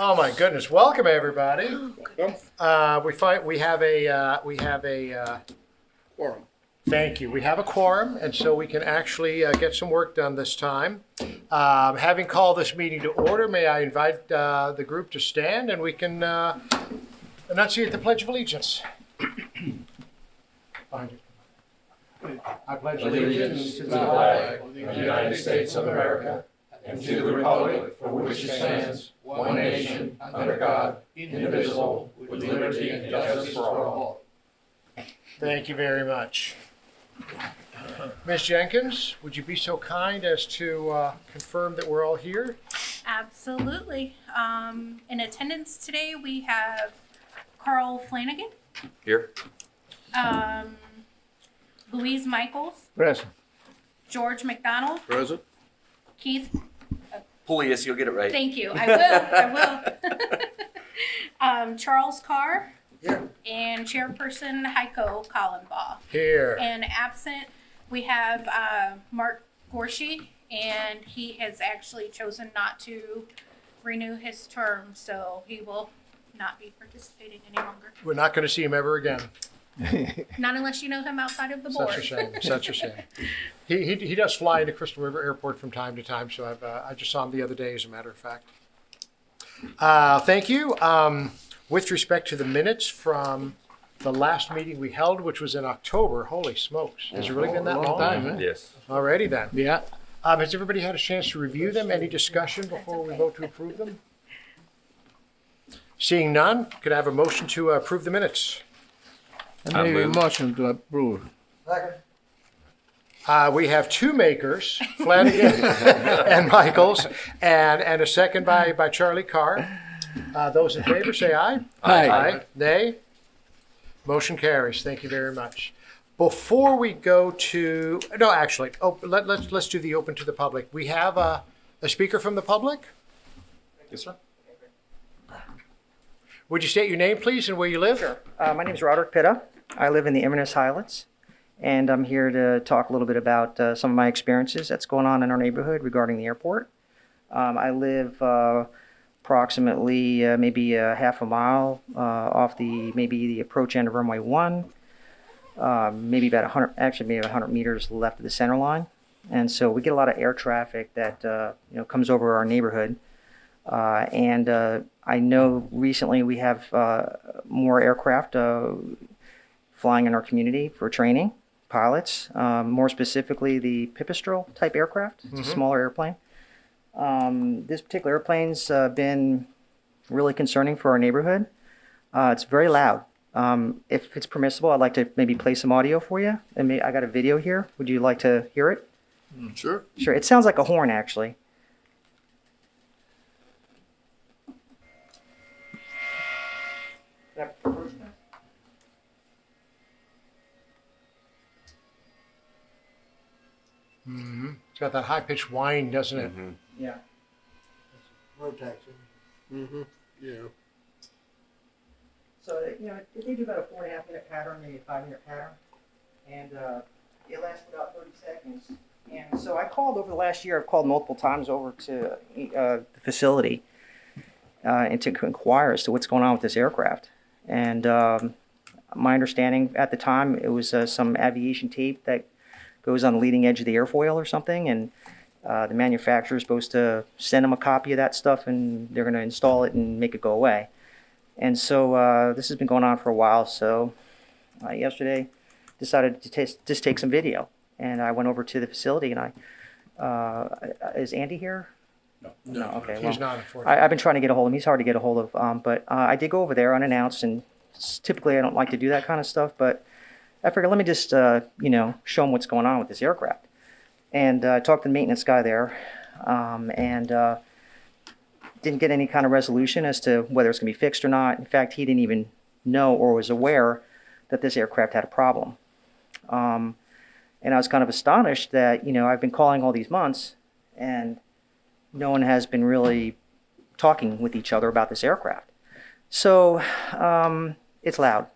Oh my goodness! Welcome everybody. We have a Quorum. Thank you. We have a quorum, and so we can actually get some work done this time. Having called this meeting to order, may I invite the group to stand, and we can enunciate the Pledge of Allegiance. Behind you. I pledge allegiance to the flag of the United States of America and to the republic for which it stands, one nation, under God, indivisible, with liberty and justice for all. Thank you very much. Ms. Jenkins, would you be so kind as to confirm that we're all here? Absolutely. In attendance today, we have Carl Flanagan, Here. Louise Michaels, Present. George McDonald, Present. Keith. Julius, you'll get it right. Thank you. I will. Charles Carr. Here. And Chairperson Heiko Kallenbaugh. Here. And absent, we have Mark Gorshey, and he has actually chosen not to renew his term, so he will not be participating any longer. We're not going to see him ever again. Not unless you know him outside of the board. Such a shame. Such a shame. He does fly into Crystal River Airport from time to time, so I just saw him the other day, as a matter of fact. Thank you. With respect to the minutes from the last meeting we held, which was in October, holy smokes, has it really been that long? Time, eh? Yes. Alrighty then. Yeah. Has everybody had a chance to review them? Any discussion before we vote to approve them? Seeing none, could I have a motion to approve the minutes? I make a motion to approve. We have two makers, Flanagan and Michaels, and a second by Charlie Carr. Those in favor say aye. Aye. Nay. Motion carries. Thank you very much. Before we go to, no, actually, let's do the open to the public. We have a speaker from the public. Yes, sir. Would you state your name, please, and where you live? Sure. My name is Roderick Pitta. I live in the Inverness Highlands, and I'm here to talk a little bit about some of my experiences that's going on in our neighborhood regarding the airport. I live approximately maybe half a mile off the approach end of runway 1, maybe about 100 meters left of the center line. And so we get a lot of air traffic that comes over our neighborhood. And I know recently we have more aircraft flying in our community for training pilots, more specifically the Pipistrel type aircraft. It's a smaller airplane. This particular airplane's been really concerning for our neighborhood. It's very loud. If it's permissible, I'd like to maybe play some audio for you. And I got a video here. Would you like to hear it? Sure. Sure. It sounds like a horn, actually. It's got that high-pitched whine, doesn't it? Mm-hmm. Yeah. Road taxi. Mm-hmm. Yeah. So, they do about a 4.5-minute pattern, maybe a 5-minute pattern. And it lasts about 30 seconds. And so I called over the last year, I've called multiple times over to the facility and to inquire as to what's going on with this aircraft. And my understanding at the time, it was some aviation tape that goes on the leading edge of the airfoil or something, and the manufacturer is supposed to send them a copy of that stuff, and they're going to install it and make it go away. And so this has been going on for a while, so yesterday decided to just take some video. And I went over to the facility, and is Andy here? No. Okay. He's Well, not, unfortunately. I've been trying to get a hold of him. He's hard to get a hold of, but I did go over there unannounced, and typically I don't like to do that kind of stuff, but I figured let me just, show him what's going on with this aircraft. And I talked to the maintenance guy there, and didn't get any kind of resolution as to whether it's going to be fixed or not. In fact, he didn't even know or was aware that this aircraft had a problem. And I was kind of astonished that, I've been calling all these months, and no one has been really talking with each other about this aircraft. So it's loud.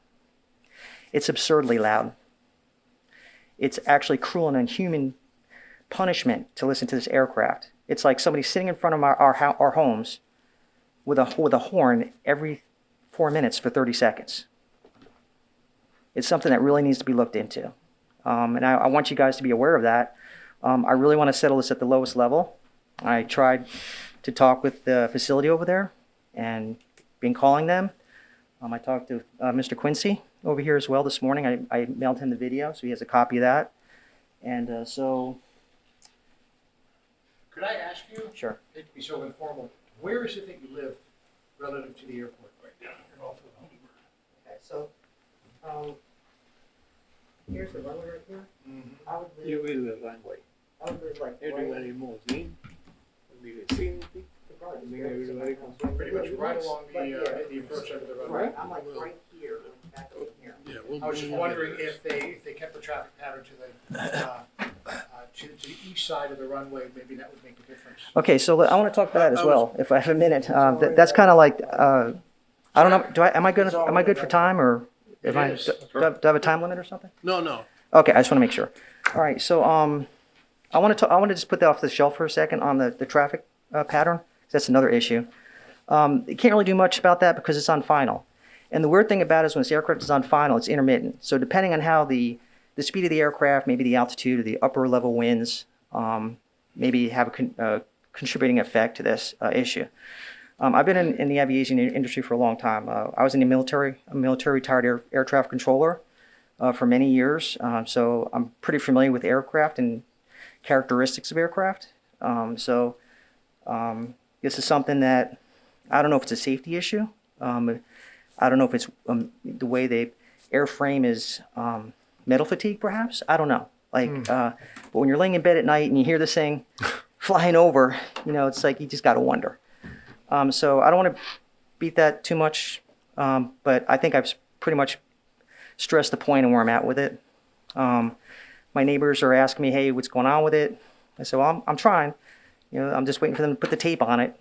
It's absurdly loud. It's actually cruel and inhuman punishment to listen to this aircraft. It's like somebody sitting in front of our homes with a horn every 4 minutes for 30 seconds. It's something that really needs to be looked into. And I want you guys to be aware of that. I really want to settle this at the lowest level. I tried to talk with the facility over there and been calling them. I talked to Mr. Quincy over here as well this morning. I mailed him the video, so he has a copy of that. And so... Could I ask you, Sure. hate to be so informal, where is it that you live relative to the airport? Right down here off of Hummingbird. Okay, so here's the runway right here. I would live, You will the runway. I would live like Everybody moves in. We will see anything. Everybody comes from Pretty much right along the approach end of the runway. Right, I'm like right here, back over here. Yeah, I was just wondering if they kept the traffic pattern to the east side of the runway, maybe that would make a difference. Okay, so I want to talk about that as well, if I have a minute. That's kind of like, I don't know, am I good for time, or do I have a time limit or something? No. Okay, I just want to make sure. All right, so I want to just put that off the shelf for a second on the traffic pattern. 'Cause that's another issue. You can't really do much about that because it's on final. And the weird thing about it is when this aircraft is on final, it's intermittent. So depending on how the speed of the aircraft, maybe the altitude or the upper level winds, maybe have a contributing effect to this issue. I've been in the aviation industry for a long time. I was in the military, a military retired air traffic controller for many years. So I'm pretty familiar with aircraft and characteristics of aircraft. This is something that I don't know if it's a safety issue. I don't know if it's the way the airframe is metal fatigue, perhaps. I don't know. But when you're laying in bed at night and you hear this thing flying over, it's like you just got to wonder. So I don't want to beat that too much, but I think I've pretty much stressed the point and where I'm at with it. My neighbors are asking me, hey, what's going on with it? I said, well, I'm trying. I'm just waiting for them to put the tape on it.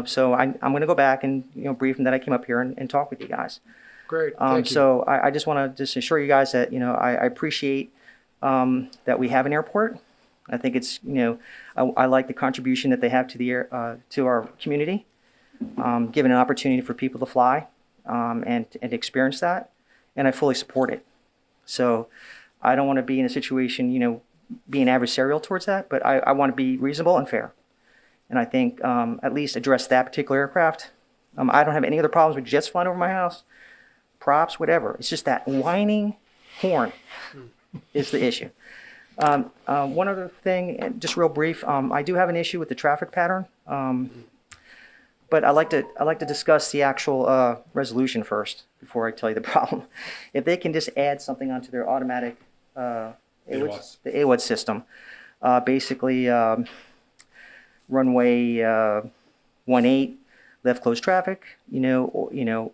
So I'm going to go back and brief them that I came up here and talk with you guys. Great, thank you. So I just want to just assure you guys that I appreciate that we have an airport. I think it's I like the contribution that they have to the air to our community, giving an opportunity for people to fly and experience that, and I fully support it. So I don't want to be in a situation being adversarial towards that, but I want to be reasonable and fair. And I think at least address that particular aircraft. I don't have any other problems with jets flying over my house, props, whatever. It's just that whining horn is the issue. One other thing, just real brief, I do have an issue with the traffic pattern, but I like to discuss the actual resolution first before I tell you the problem. If they can just add something onto their automatic AWAS. the AWAS system, basically runway 18 left closed traffic.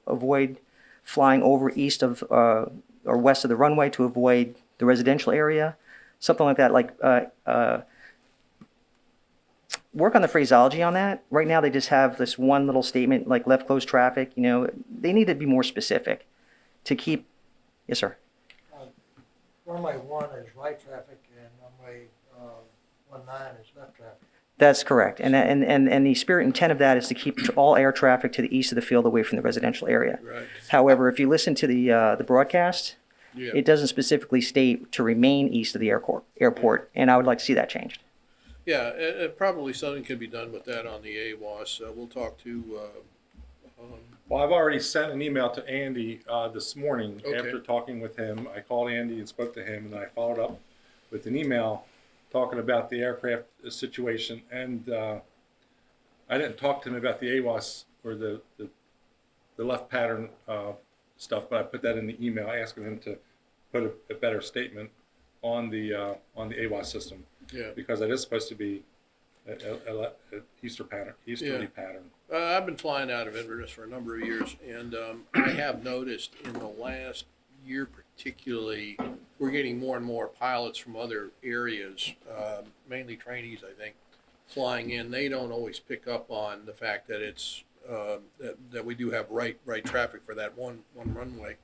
Avoid flying over east of or west of the runway to avoid the residential area, something like that. Work on the phraseology on that. Right now, they just have this one little statement like left closed traffic. They need to be more specific to keep. Yes, sir. Runway 1 is right traffic and runway 19 is left traffic. That's correct. And the spirit and intent of that is to keep all air traffic to the east of the field away from the residential area. Right. However, if you listen to the broadcast, Yeah. it doesn't specifically state to remain east of the airport, and I would like to see that changed. Yeah, probably something can be done with that on the AWAS. We'll talk to, Well, I've already sent an email to Andy this morning. Okay. After talking with him. I called Andy and spoke to him, and I followed up with an email talking about the aircraft situation. And I didn't talk to him about the AWAS or the left pattern stuff, but I put that in the email asking him to put a better statement on the AWAS system. yeah. Because it is supposed to be a easterly pattern. I've been flying out of Inverness for a number of years, and I have noticed in the last year particularly, we're getting more and more pilots from other areas, mainly trainees, I think, flying in. They don't always pick up on the fact that it's that we do have right traffic for that one runway,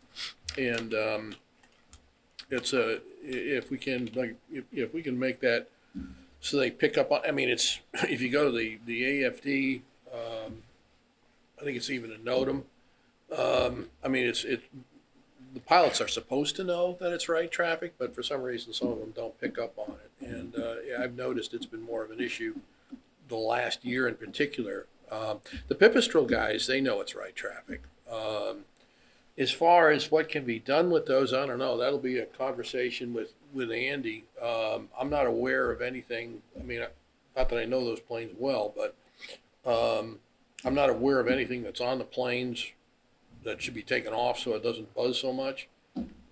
and it's if we can if we can make that so they pick up on. I mean, it's if you go to the AFD I think it's even a NOTAM. I mean, the pilots are supposed to know that it's right traffic, but for some reason, some of them don't pick up on it. And yeah, I've noticed it's been more of an issue the last year in particular. The Pipistrel guys, they know it's right traffic. As far as what can be done with those, I don't know. That'll be a conversation with Andy. I'm not aware of anything. I mean, not that I know those planes well, but I'm not aware of anything that's on the planes that should be taken off so it doesn't buzz so much.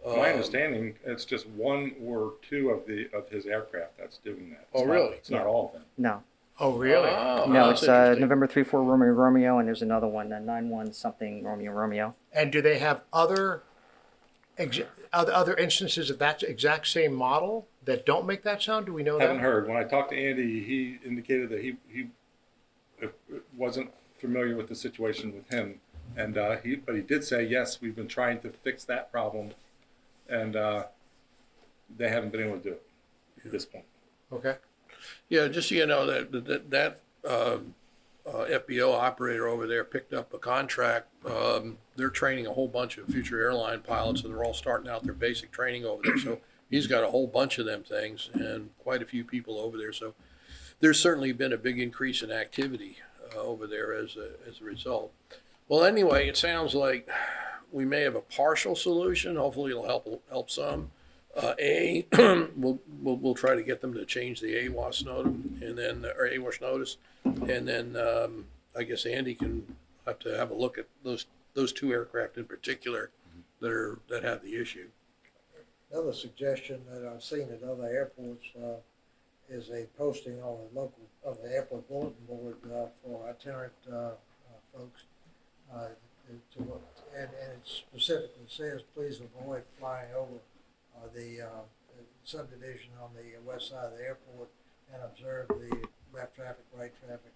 My understanding, it's just one or two of his aircraft that's doing that. Oh, really? It's not all of them. No. Oh, really? Oh, No, that's it's interesting. November 34 Romeo Romeo, and there's another one, 91 something Romeo Romeo. And do they have other instances of that exact same model that don't make that sound? Do we know Haven't that? heard. When I talked to Andy, he indicated that he wasn't familiar with the situation with him, and but he did say yes, we've been trying to fix that problem, and they haven't been able to do it at this point. Okay. Yeah, just so you know, that FBO operator over there picked up a contract. They're training a whole bunch of future airline pilots, and they're all starting out their basic training over there. So he's got a whole bunch of them things and quite a few people over there. So there's certainly been a big increase in activity over there as a result. Well, anyway, it sounds like we may have a partial solution. Hopefully it'll help some. We'll try to get them to change the AWAS NOTAM and then, or AWAS notice. And then, I guess Andy can have to have a look at those two aircraft in particular that have the issue. Another suggestion that I've seen at other airports is a posting on the airport bulletin board for itinerant folks. And it specifically says, please avoid flying over the subdivision on the west side of the airport and observe the left traffic, right traffic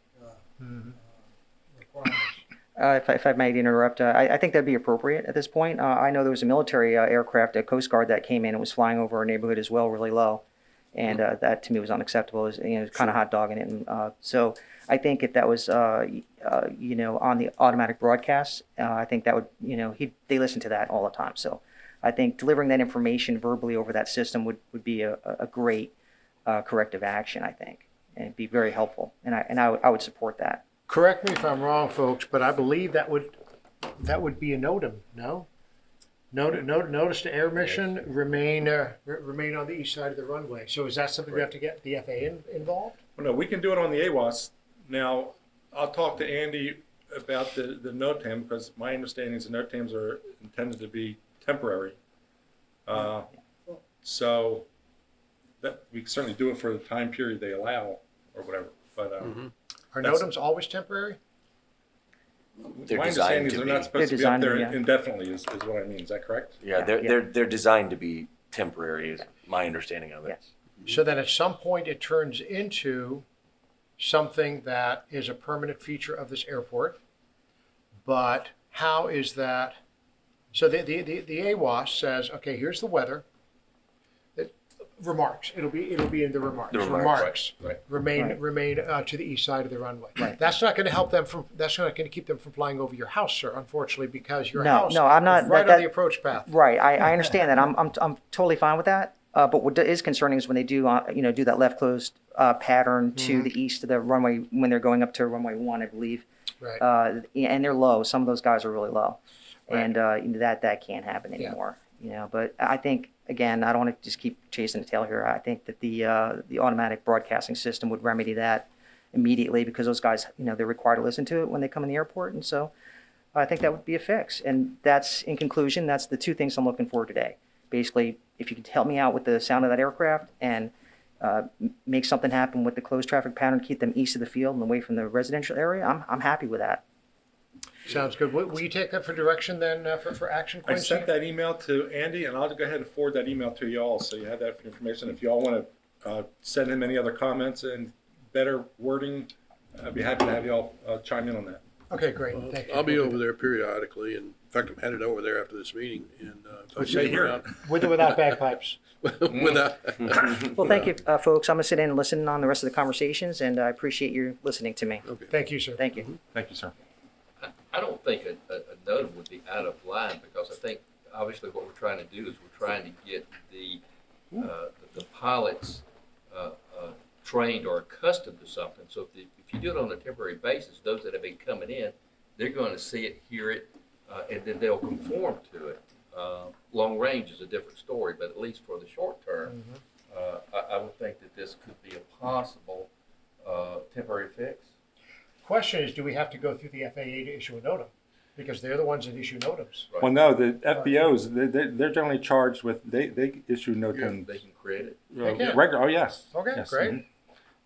requirements. If I might interrupt, I think that'd be appropriate at this point. I know there was a military aircraft, a Coast Guard, that came in and was flying over our neighborhood as well, really low. And that to me was unacceptable. It was kind of hot dogging it. And, so I think if that was, on the automatic broadcast, I think that would, they listen to that all the time. So I think delivering that information verbally over that system would be a great corrective action, I think, and it'd be very helpful. And I would support that. Correct me if I'm wrong, folks, but I believe that would be a NOTAM, no? Notice to air mission remain on the east side of the runway. So is that something we have to get the FAA involved? Well, no, we can do it on the AWAS. Now, I'll talk to Andy about the NOTAM, because my understanding is the NOTAMs are intended to be temporary. So that we can certainly do it for the time period they allow or whatever. But Are NOTAMs always temporary? They're my designed understanding is to they're be. not supposed to be They're up there designed, yeah. indefinitely is what I mean. Is that correct? Yeah, they're designed to be temporary, is my understanding of it. Yes. So that at some point it turns into something that is a permanent feature of this airport. But how is that? So the AWAS says, okay, here's the weather. Remarks. It'll be in the remarks. The remarks, right. Remain to the east side of the runway. Right. That's not going to help them from. That's not going to keep them from flying over your house, sir. Unfortunately, because your house I'm not, is right that- on the approach path. Right, I understand that. I'm totally fine with that. But what is concerning is when they do, do that left closed pattern to the east of the runway when they're going up to runway 1, I believe. Right. And they're low. Some of those guys are really low, Right. and that can't happen anymore. But I think, again, I don't want to just keep chasing the tail here. I think that the automatic broadcasting system would remedy that immediately, because those guys, they're required to listen to it when they come in the airport, and so I think that would be a fix. And that's, in conclusion, that's the two things I'm looking for today. Basically, if you could help me out with the sound of that aircraft and make something happen with the closed traffic pattern, keep them east of the field and away from the residential area, I'm happy with that. Sounds good. Will you take that for direction then for action, I Quincy? sent that email to Andy, and I'll go ahead and forward that email to you all, so you have that information. If you all want to send him any other comments and better wording, I'd be happy to have you all chime in on that. Okay, great. Thank you. I'll be over there periodically, and in fact, I'm headed over there after this meeting. And so Stay here around With or without bagpipes. without. Well, thank you, folks. I'm going to sit in and listen on the rest of the conversations, and I appreciate you listening to me. Okay. Thank you, sir. Thank you. Thank you, sir. I don't think a NOTAM would be out of line, because I think obviously what we're trying to do is we're trying to get the pilots trained or accustomed to something. So if you do it on a temporary basis, those that have been coming in, they're going to see it, hear it, and then they'll conform to it. Long range is a different story, but at least for the short term, I would think that this could be a possible temporary fix. Question is, do we have to go through the FAA to issue a NOTAM? Because they're the ones that issue NOTAMs. Right. Well, no, the FBOs, they're generally charged with, they issue NOTAMs. They can create it. They can. Regular, oh, yes. Okay, Yes, great. mhm.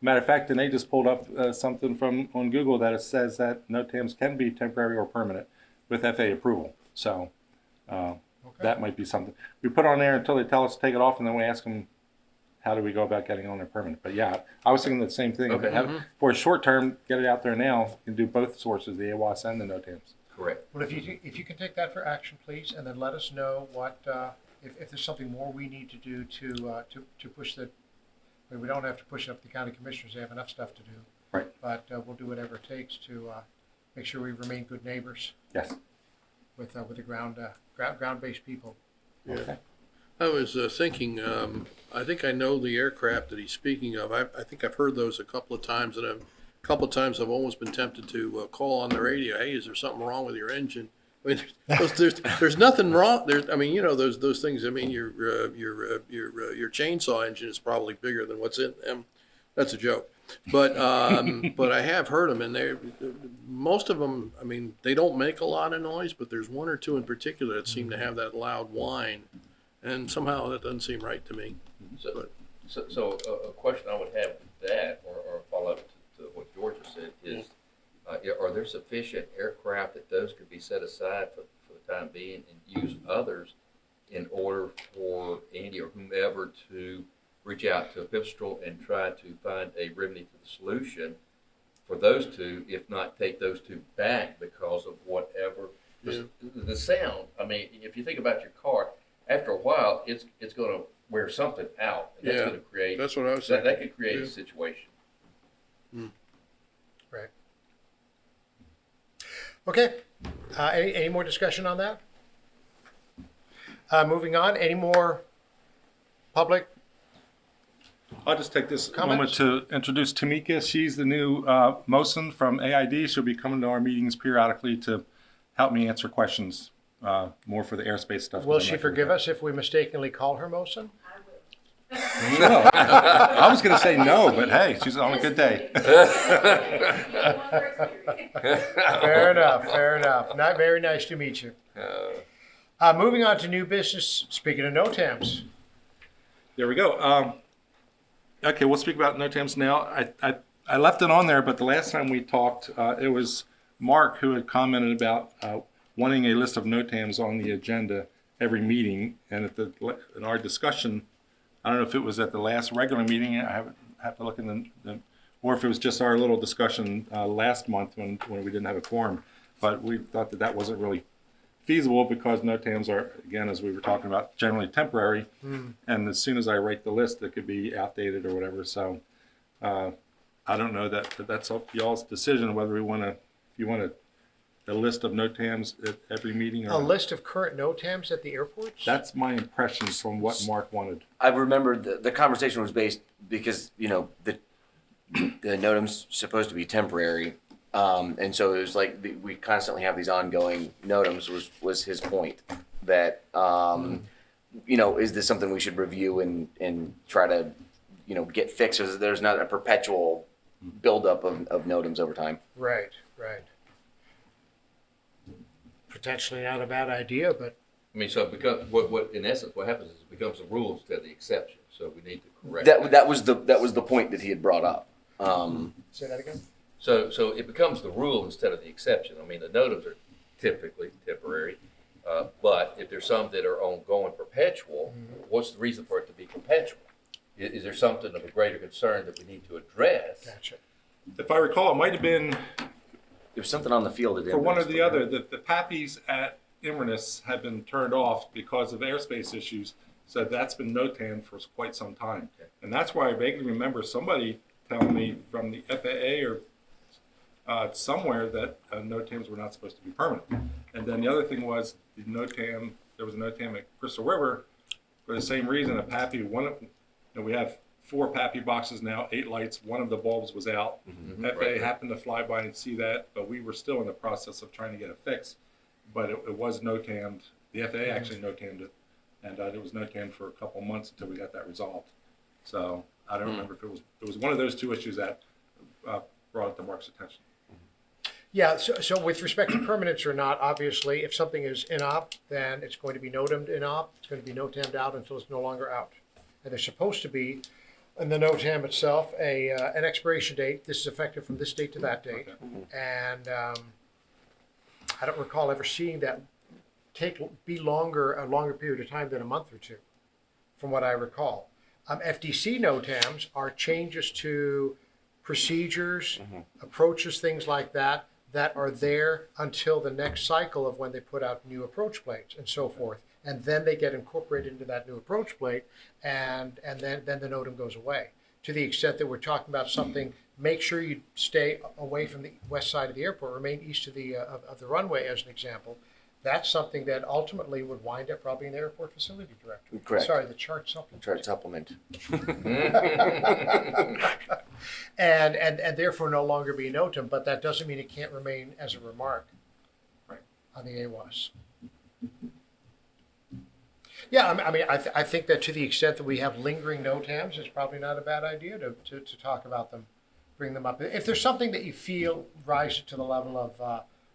Matter of fact, and they just pulled up something from on Google that it says that NOTAMs can be temporary or permanent with FAA approval. So that might be something. We put on there until they tell us to take it off, and then we ask them, how do we go about getting on there permanent? But yeah, I was thinking the same thing. Okay. For a short term, get it out there now. You can do both sources, the AWAS and the NOTAMs. Correct. Well, if you can take that for action, please, and then let us know what, if there's something more we need to do to push the, I mean, we don't have to push it up to the county commissioners, they have enough stuff to do. Right. But we'll do whatever it takes to make sure we remain good neighbors Yes. with the ground-based people. Yeah. Okay. I was thinking, I think I know the aircraft that he's speaking of. I think I've heard those a couple of times, and a couple of times I've almost been tempted to call on the radio, hey, is there something wrong with your engine? I mean, there's nothing wrong. I mean, you know, those things. I mean, your chainsaw engine is probably bigger than what's in them. That's a joke. But but I have heard them, and most of them. I mean, they don't make a lot of noise, but there's one or two in particular that seem to have that loud whine, and somehow that doesn't seem right to me. So a question I would have with that, or a follow-up to what Georgia said, is are there sufficient aircraft that those could be set aside for the time being and use others in order for Andy or whomever to reach out to a Pipistrel and try to find a remedy to the solution for those two, if not take those two back because of whatever. The sound, I mean, if you think about your car, after a while, it's going to wear something out. And that's going to create. That's what I was saying. That could create a situation. Right. Okay. Any more discussion on that? Moving on. Any more public? I'll just take this Comments? moment to introduce Tamika. She's the new MOSIN from AID. She'll be coming to our meetings periodically to help me answer questions, more for the airspace stuff. Will she forgive us if we mistakenly call her Mosin? No. I was going to say no, but hey, she's on a good day. Fair enough. Fair enough. Not very nice to meet you. Moving on to new business. Speaking of NOTAMs. There we go. Okay, we'll speak about NOTAMs now. I left it on there, but the last time we talked, it was Mark who had commented about wanting a list of NOTAMs on the agenda every meeting. And in our discussion, I don't know if it was at the last regular meeting. I have to look in or if it was just our little discussion last month when we didn't have a quorum. But we thought that wasn't really feasible because NOTAMs are, again, as we were talking about, generally temporary. And as soon as I write the list, it could be outdated or whatever. So I don't know that's up to y'all's decision whether if you want a list of NOTAMs at every meeting. Or A list of current NOTAMs at the airports? That's my impression from what Mark wanted. I remember the conversation was based because, the NOTAM's supposed to be temporary. And so it was like we constantly have these ongoing NOTAMs was his point that, is this something we should review and try to, get fixed so that there's not a perpetual buildup of NOTAMs over time. Right. Potentially not a bad idea, but I mean, so it becomes what in essence what happens is it becomes a rule instead of the exception. So we need to correct That was the point that he had brought up. say that again? So it becomes the rule instead of the exception. I mean, the NOTAMs are typically temporary, but if there's some that are ongoing, perpetual, what's the reason for it to be perpetual? Is there something of a greater concern that we need to address? Gotcha. If I recall, it might have been There's something on the field at for one or Inverness. the other. The PAPIs at Inverness have been turned off because of airspace issues. So that's been NOTAM for quite some time. And that's why I vaguely remember somebody telling me from the FAA or somewhere that NOTAMs were not supposed to be permanent. And then the other thing was the NOTAM, there was a NOTAM at Crystal River for the same reason, a PAPI, we have 4 PAPI boxes now, 8 lights, one of the bulbs was out. FAA happened to fly by and see that, but we were still in the process of trying to get it fixed. But it was NOTAM'd, the FAA actually NOTAM'd it, and it was NOTAM'd for a couple months until we got that resolved. So I don't remember if it was one of those 2 issues that brought it to Mark's attention. Yeah, so with respect to permanence or not, obviously, if something is in-op, then it's going to be NOTAMed in-op, it's going to be NOTAMed out until it's no longer out. And there's supposed to be, in the NOTAM itself, an expiration date. This is effective from this date to that date. And I don't recall ever seeing that be a longer period of time than a month or 2, from what I recall. FDC NOTAMs are changes to procedures, approaches, things like that are there until the next cycle of when they put out new approach plates and so forth. And then they get incorporated into that new approach plate, and then the NOTAM goes away. To the extent that we're talking about something, make sure you stay away from the west side of the airport, remain east of the runway, as an example. That's something that ultimately would wind up probably in the airport facility director. Correct. Sorry, the chart supplement. Chart supplement. and therefore no longer be an NOTAM, but that doesn't mean it can't remain as a remark on the AWAS. Yeah, I think that to the extent that we have lingering NOTAMs, it's probably not a bad idea to talk about them, bring them up. If there's something that you feel rises to the level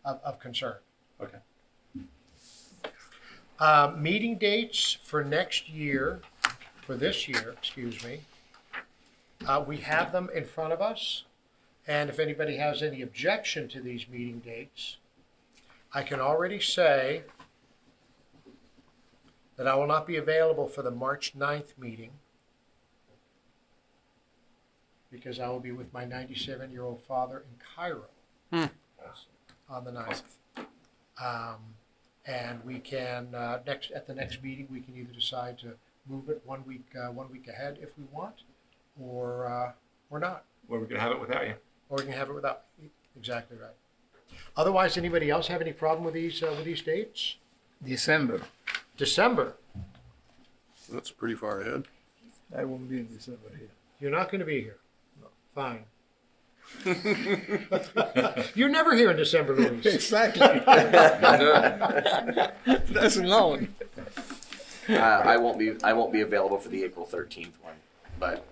of concern. Okay. Meeting dates for this year, we have them in front of us. And if anybody has any objection to these meeting dates, I can already say that I will not be available for the March 9th meeting because I will be with my 97-year-old father in Cairo on the 9th. And we can at the next meeting we can either decide to move it one week ahead if we want, or not. Well, we can have it without you. Or we can have it without. Exactly right. Otherwise, anybody else have any problem with these dates? December. December. That's pretty far ahead. I won't be in December here. You're not going to be here. No. Fine. You're never here in December, Luis. Exactly. That's long. I won't be available for the April 13th one, but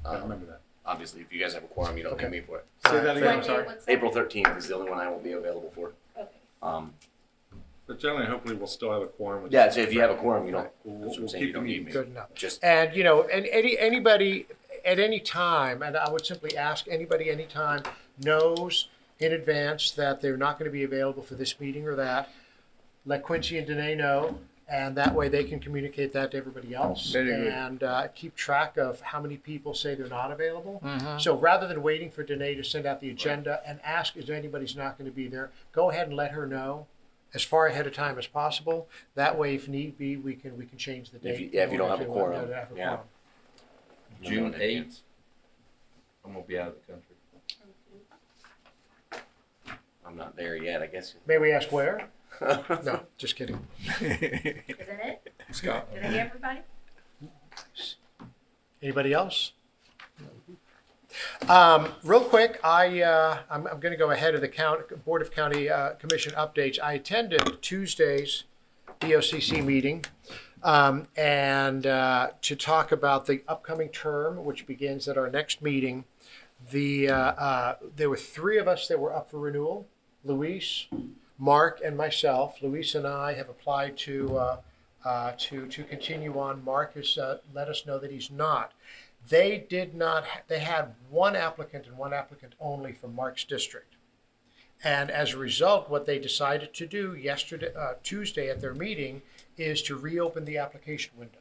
I remember that. obviously, if you guys have a quorum, you don't need me for it. Say that again, I'm sorry. April 13th is the only one I won't be available for. Okay. But generally, hopefully, we'll still have a quorum. Yeah, so if you have a quorum, you don't. We'll That's what I'm saying, keep you don't the need me. Good enough. Just And anybody at any time, and I would simply ask anybody anytime knows in advance that they're not going to be available for this meeting or that, let Quincy and Danae know, and that way they can communicate that to everybody else. Very good. And keep track of how many people say they're not available. So rather than waiting for Danae to send out the agenda and ask if anybody's not going to be there, go ahead and let her know as far ahead of time as possible. That way, if need be, we can change the date. if you don't have a to, quorum, to have a yeah. quorum. June 8th, I'm gonna be out of the country. I'm not there yet, I guess. May we ask where? No, just kidding. Isn't it? Scott. Did I hear everybody? Anybody else? Real quick, I'm going to go ahead of the Board of County Commission updates. I attended Tuesday's BOCC meeting and to talk about the upcoming term, which begins at our next meeting. There were 3 of us that were up for renewal: Luis, Mark, and myself. Luis and I have applied to continue on. Mark has let us know that he's not. They did not. They had one applicant and one applicant only from Mark's district, and as a result, what they decided to do Tuesday at their meeting is to reopen the application window.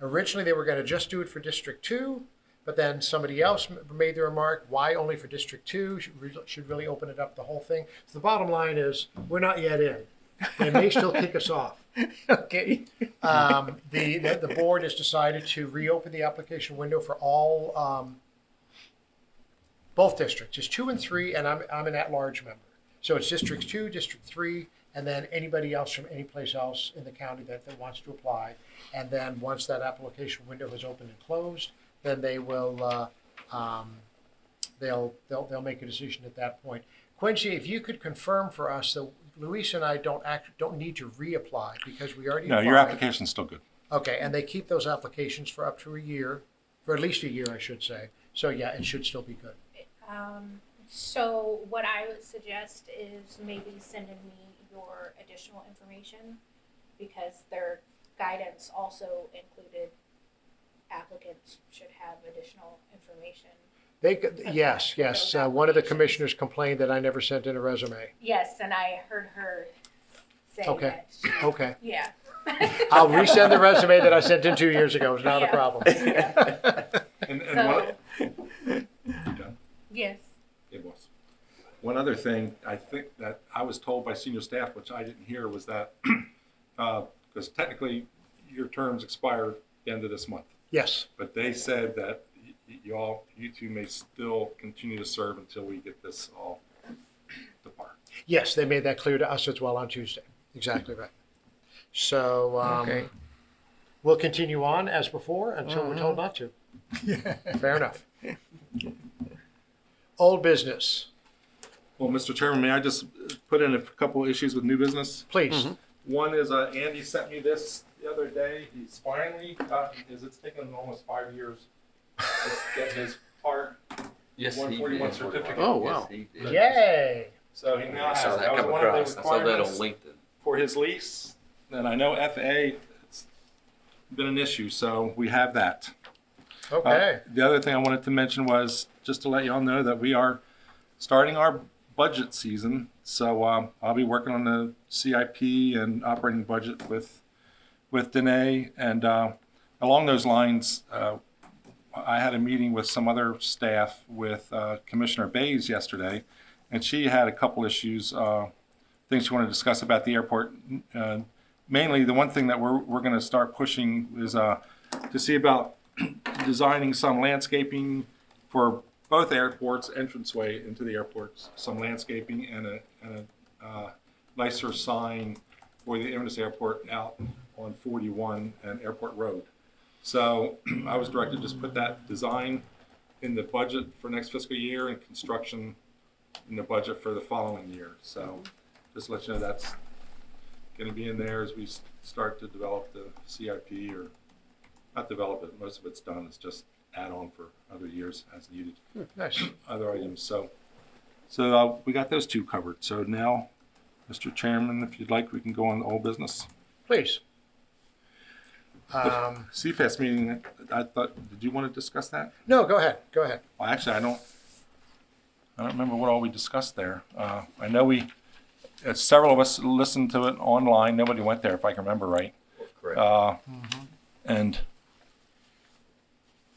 Originally, they were going to just do it for District 2, but then somebody else made the remark, why only for District 2? Should really open it up the whole thing. So the bottom line is, we're not yet in. They may still kick us off. Okay. The board has decided to reopen the application window for all Both districts. It's 2 and 3, and I'm an at-large member. So it's District 2, District 3, and then anybody else from any place else in the county that wants to apply. And then once that application window is opened and closed, then they will they'll make a decision at that point. Quincy, if you could confirm for us that Luis and I don't need to reapply because we already No, applied. your application's still good. Okay, and they keep those applications for up to a year, for at least a year, I should say. So yeah, it should still be good. So what I would suggest is maybe sending me your additional information, because their guidance also included applicants should have additional information. Yes. One of the commissioners complained that I never sent in a resume. Yes, and I heard her say Okay. that. Okay. Yeah. I'll resend the resume that I sent in 2 years ago. It's not a Yeah. problem. And So, you done? yes. It was. One other thing, I think that I was told by senior staff, which I didn't hear, was that, because technically your terms expire the end of this month, Yes. but they said that you two may still continue to serve until we get this all depart. Yes, they made that clear to us as well on Tuesday. Exactly right. So we'll continue on as before until we're told not to. Fair enough. Old business, Well, Mr. Chairman, may I just put in a couple of issues with new business? please. One is Andy sent me this the other day. He's finally gotten, because it's taken him almost 5 years to get his part. Yes, 141 certificate. Oh, wow. Yes, he did. Yay. So he now I saw has, that that was come one of the across. I saw that on requirements LinkedIn. for his lease. And I know FAA, it's been an issue, so we have that. Okay. The other thing I wanted to mention was just to let you all know that we are starting our budget season. So I'll be working on the CIP and operating budget with Danae. And along those lines, I had a meeting with some other staff with Commissioner Bays yesterday, and she had a couple issues, things she wanted to discuss about the airport. Mainly, the one thing that we're going to start pushing is to see about designing some landscaping for both airports, entranceway into the airports, some landscaping and a nicer sign for the Inverness Airport out on 41 and Airport Road. So I was directed to just put that design in the budget for next fiscal year and construction in the budget for the following year. So just to let you know that's going to be in there as we start to develop the CIP, or not develop it, most of it's done. It's just add on for other years as needed. Nice. Other items. So we got those two covered. So now, Mr. Chairman, if you'd like, we can go on to old business. Please. CFAS meeting, I thought, did you want to discuss that? No, go ahead. Go ahead. Well, actually, I don't remember what all we discussed there. I know several of us listened to it online. Nobody went there, if I can remember right. Correct. And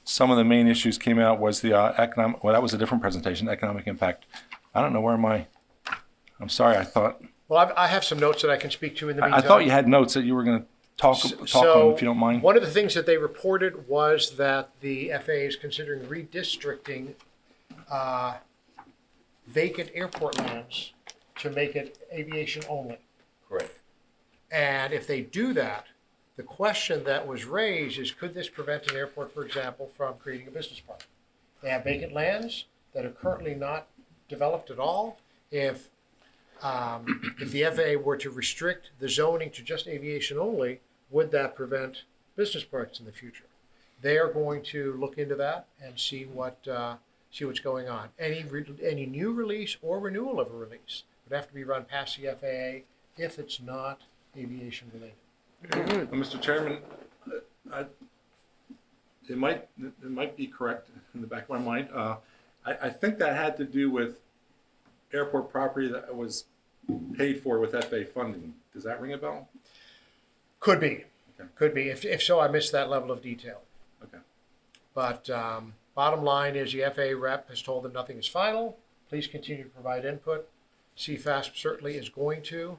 some of the main issues came out was the economic, well, that was a different presentation, economic impact. I don't know where I'm sorry, I thought, Well, I have some notes that I can speak to in the meantime. I thought you had notes that you were going to talk on, if you don't mind. One of the things that they reported was that the FAA is considering redistricting vacant airport lands to make it aviation only. Correct. And if they do that, the question that was raised is, could this prevent an airport, for example, from creating a business park? They have vacant lands that are currently not developed at all. If the FAA were to restrict the zoning to just aviation only, would that prevent business parks in the future? They are going to look into that and see what's going on. Any new release or renewal of a release would have to be run past the FAA if it's not aviation related. Mr. Chairman, it might be correct in the back of my mind. I think that had to do with airport property that was paid for with FAA funding. Does that ring a bell? Could be. Okay. Could be. If so, I missed that level of detail. Okay. But bottom line is the FAA rep has told them nothing is final. Please continue to provide input. CFASP certainly is going to.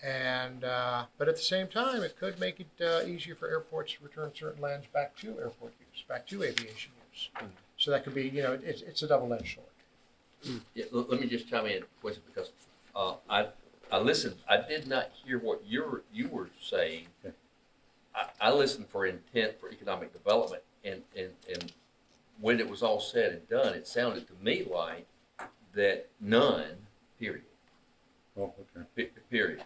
And but at the same time, it could make it easier for airports to return certain lands back to airport use, back to aviation use. So that could be, it's a double-edged sword. Yeah, let me just chime in, question, because I listened. I did not hear what you were saying. Okay. I listened for intent for economic development, and when it was all said and done, it sounded to me like that none. Period. Oh, okay. Period.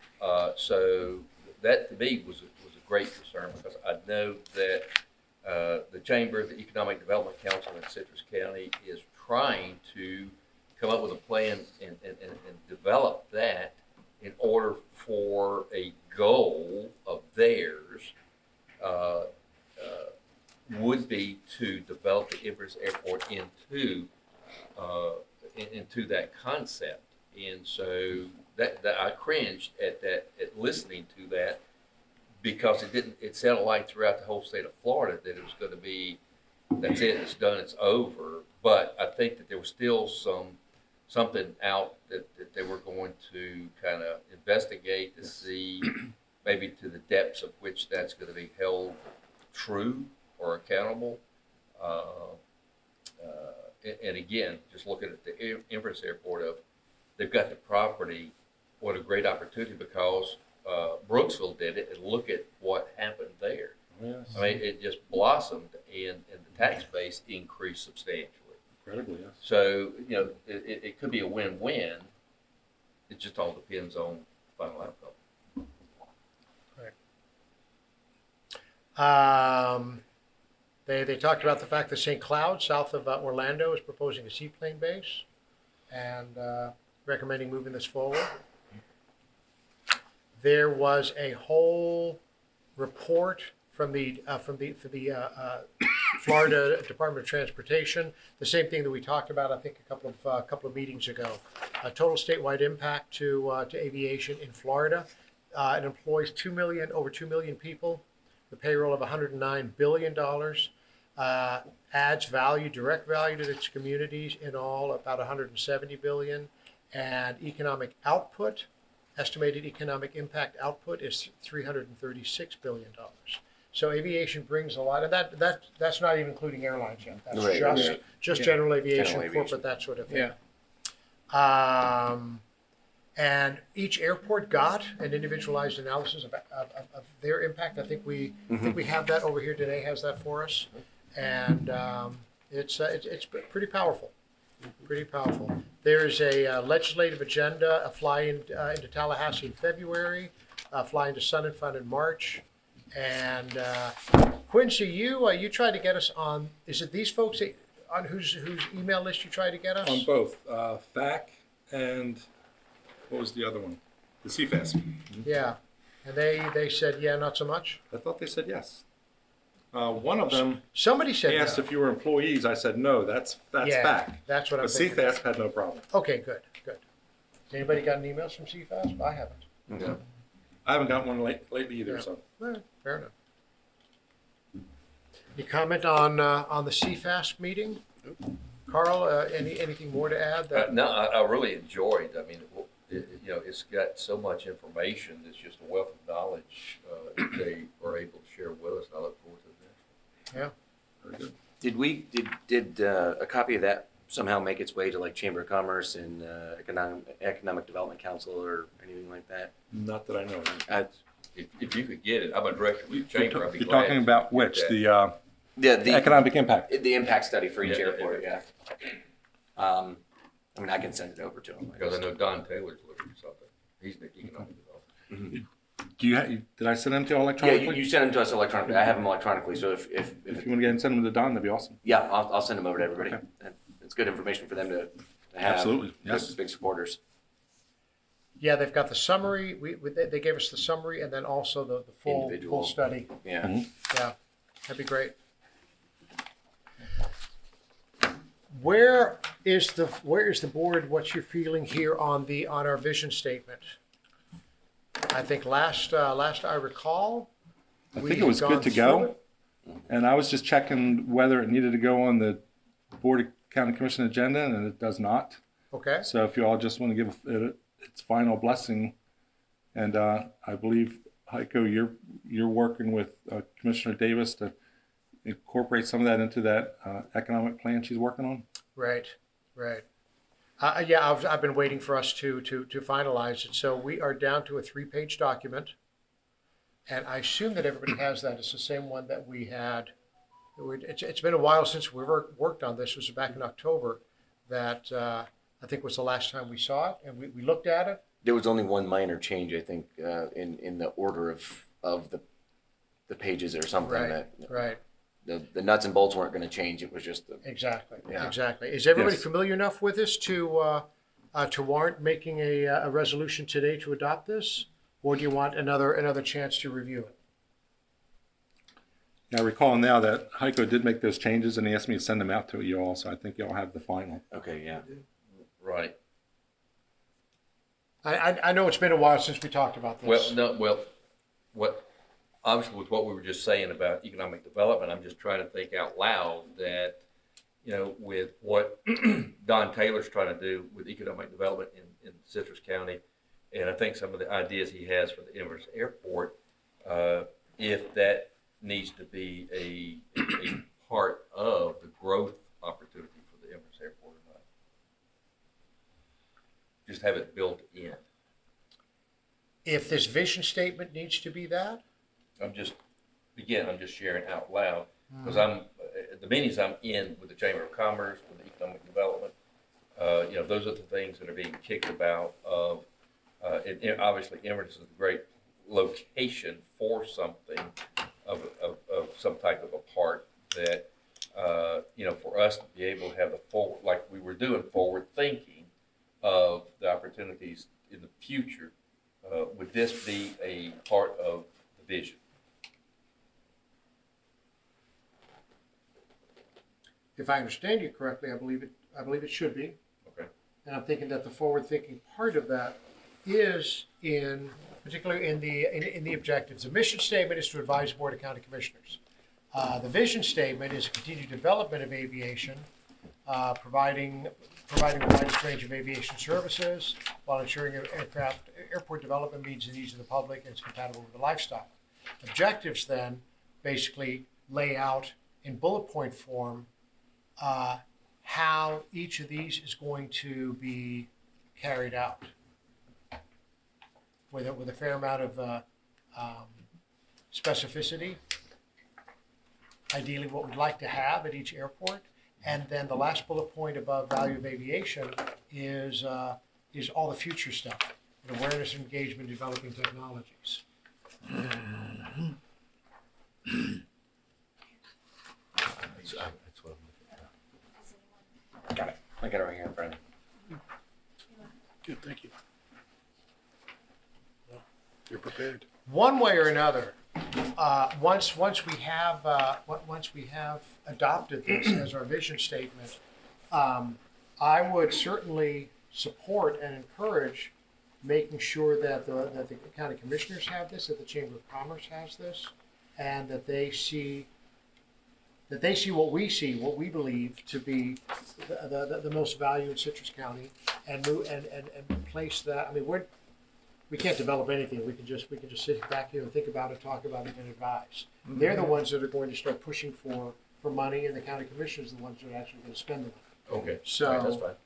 So that to me was a great concern, because I know that the Chamber, the Economic Development Council in Citrus County, is trying to come up with a plan and develop that in order for a goal of theirs would be to develop the Inverness Airport into that concept. And so that I cringed at listening to that, because it sounded like throughout the whole state of Florida that it was going to be, that's it, it's done, it's over. But I think that there was still something out that they were going to kind of investigate to see maybe to the depths of which that's going to be held true or accountable. And again, just looking at the Inverness Airport, they've got the property. What a great opportunity, because Brooksville did it, and look at what happened there. Yes. I mean, it just blossomed, and the tax base increased substantially. Incredibly, yes. So, it could be a win-win. It just all depends on the final outcome. They talked about the fact that St. Cloud, south of Orlando, is proposing a seaplane base and recommending moving this forward. There was a whole report from the Florida Department of Transportation, the same thing that we talked about, I think, a couple of meetings ago. A total statewide impact to aviation in Florida. It employs over 2 million people. The payroll of $109 billion. Adds value, direct value to its communities in all, about $170 billion. And economic output, estimated economic impact output is $336 billion. So aviation brings a lot, and that's not even including airlines yet. That's Right. just general aviation, General aviation. corporate, that sort of thing. Yeah. And each airport got an individualized analysis of their impact. I think we have that over here. Danae has that for us, and it's pretty powerful. Pretty powerful. There's a legislative agenda, a fly into Tallahassee in February, a fly into Sun and Fun in March, and Quincy, you tried to get us on. Is it these folks on whose email list you tried to get us? On both FAC and what was the other one? The CFAS. Yeah, and they said not so much. I thought they said yes. One of them Somebody said asked no. if you were employees. I said no. That's FAC. That's what I'm But thinking. CFAS had no problem. Okay, good. Has anybody gotten emails from CFAS? I haven't. Yeah. I haven't gotten one lately either. Yeah. So Fair enough. You comment on the CFAS meeting? Carl, anything more to add? No, I really enjoyed. I mean, it's got so much information. It's just a wealth of knowledge that they are able to share with us. And I look forward to the next one. Yeah. very good. Did a copy of that somehow make its way to like Chamber of Commerce and Economic Development Council or anything like that? Not that I know of. If you could get it, I'm a director with the chamber. I'd be You're glad talking to about get which? that. The economic impact. The impact study for each Yeah, airport, yeah. I mean, I can send it over to him. Because I know Don Taylor's looking for something. He's the economic developer. Do you? Did I send them to you Yeah, electronically? you send them to us electronically. I have them electronically, so if If you want to get and send them to Don, that'd be awesome. yeah, I'll send them over to everybody. Okay. It's good information for them to have. Absolutely, They're yes. big supporters. Yeah, they've got the summary. They gave us the summary and then also the full Individual. study. Yeah. Mhm. Yeah, that'd be great. Where is the board? What's your feeling here on our vision statement? I think last I recall, I we think it had was gone good to through go, it. and I was just checking whether it needed to go on the Board of County Commission agenda, and it does not. Okay. So if you all just want to give it its final blessing, and I believe Heiko, you're working with Commissioner Davis to incorporate some of that into that economic plan she's working on. Right. Yeah, I've been waiting for us to finalize it. So we are down to a 3-page document. And I assume that everybody has that. It's the same one that we had. It's been a while since we worked on this. It was back in October that I think was the last time we saw it. And we looked at it. There was only one minor change, I think, in the order of the pages or something. Right, right. The nuts and bolts weren't going to change. It was just the. Exactly, Yeah. exactly. Is everybody Yes. familiar enough with this to warrant making a resolution today to adopt this? Or do you want another chance to review it? Now, I recall now that Heiko did make those changes and he asked me to send them out to you all, so I think you all have the final. Okay, yeah. Right. I know it's been a while since we talked about this. What, obviously with what we were just saying about economic development, I'm just trying to think out loud that, with what Don Taylor's trying to do with economic development in Citrus County, and I think some of the ideas he has for the Inverness Airport, if that needs to be a part of the growth opportunity for the Inverness Airport or not. Just have it built in. If this vision statement needs to be that, I'm just sharing out loud, because I'm, the meetings I'm in with the Chamber of Commerce, with the economic development, those are the things that are being kicked about of, and obviously Inverness is a great location for something of some type of a part that, for us to be able to have the forward, like we were doing, forward thinking of the opportunities in the future, would this be a part of the vision? if I understand you correctly, I believe it should be. Okay. And I'm thinking that the forward-thinking part of that is particularly in the objectives. The mission statement is to advise the Board of County Commissioners. The vision statement is continued development of aviation, providing the widest range of aviation services while ensuring airport development meets the needs of the public and is compatible with the lifestyle. Objectives then basically lay out in bullet point form how each of these is going to be carried out with a fair amount of specificity. Ideally, what we'd like to have at each airport. And then the last bullet point above value of aviation is all the future stuff, and awareness, engagement, developing technologies. Got it. I got it right here in front of me. Good, thank you. Well, you're prepared. One way or another, once we have adopted this as our vision statement, I would certainly support and encourage making sure that the county commissioners have this, that the Chamber of Commerce has this, and that they see what we see, what we believe to be the most value in Citrus County, and place that. I mean, we can't develop anything. We can just sit back here and think about it, talk about it, and advise. Mm-hmm. They're the ones that are going to start pushing for money, and the county commissioners are the ones that are actually going to spend the money. Okay. So all right, that's fine.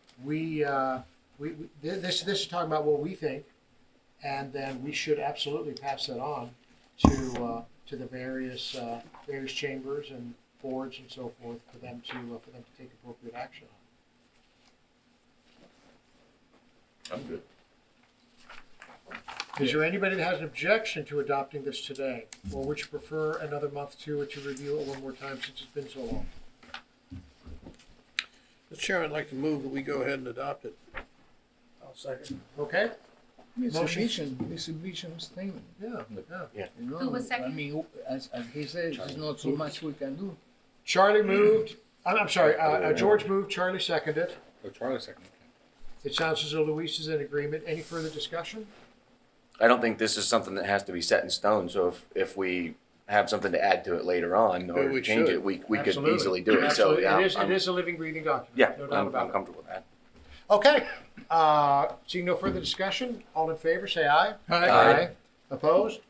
This is talking about what we think, and then we should absolutely pass that on to the various chambers and boards and so forth for them to take appropriate action on. I'm good. Is there anybody that has an objection to adopting this today, or would you prefer another month to review it one more time since it's been so long? Mr. Chairman, I'd like to move that we go ahead and adopt it. I'll second. Okay. It's Motion. a vision statement. Yeah. You know, Who was second? I mean, as he says, there's not so much we can do. Charlie moved. I'm sorry. George moved. Charlie seconded. Oh, Charlie second. It sounds as though Luis is in agreement. Any further discussion? I don't think this is something that has to be set in stone. So if we have something to add to it later on or we change should. it, we could Absolutely. easily do it. Absolutely. So yeah, it is a living, breathing document. yeah, No doubt about I'm it. comfortable with that. Okay. Seeing no further discussion, all in favor, say aye. Aye. Opposed?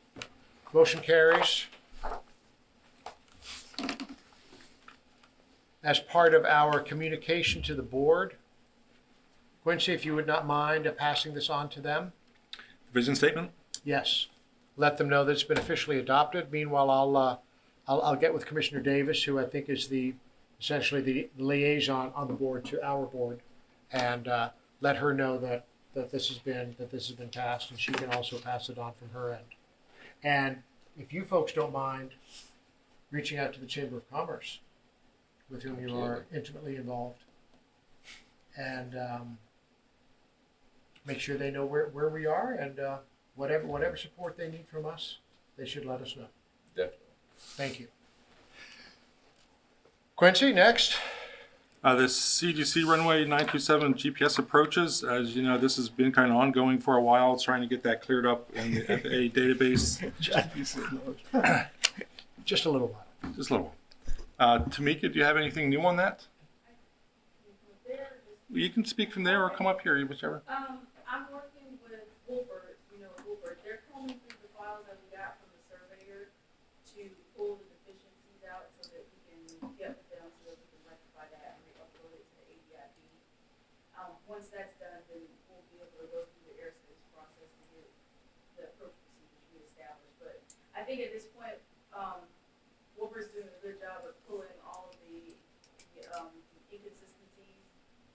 Motion carries. As part of our communication to the board, Quincy, if you would not mind passing this on to them? Vision statement? Yes. Let them know that it's been officially adopted. Meanwhile, I'll get with Commissioner Davis, who I think is essentially the liaison on the board to our board, and let her know that this has been passed, and she can also pass it on from her end. And if you folks don't mind reaching out to the Chamber of Commerce, with whom you are intimately involved, and make sure they know where we are, and whatever support they need from us, they should let us know. Definitely. Thank you. Quincy, next. The CGC runway 927 GPS approaches. As you know, this has been kind of ongoing for a while. It's trying to get that cleared up in the FAA database. Just a little while. Just a little while. Tamika, do you have anything new on that? You can speak from there or come up here, whichever. I'm working with Wolbert, Wolbert. They're combing through the files that we got from the surveyor to pull the deficiencies out so that we can get with them so that we can rectify that and re-upload it to the ADIB. Once that's done, then we'll be able to go through the airspace process to get the approach procedures reestablished. But I think at this point, Wolbert's doing a good job of pulling all of the inconsistencies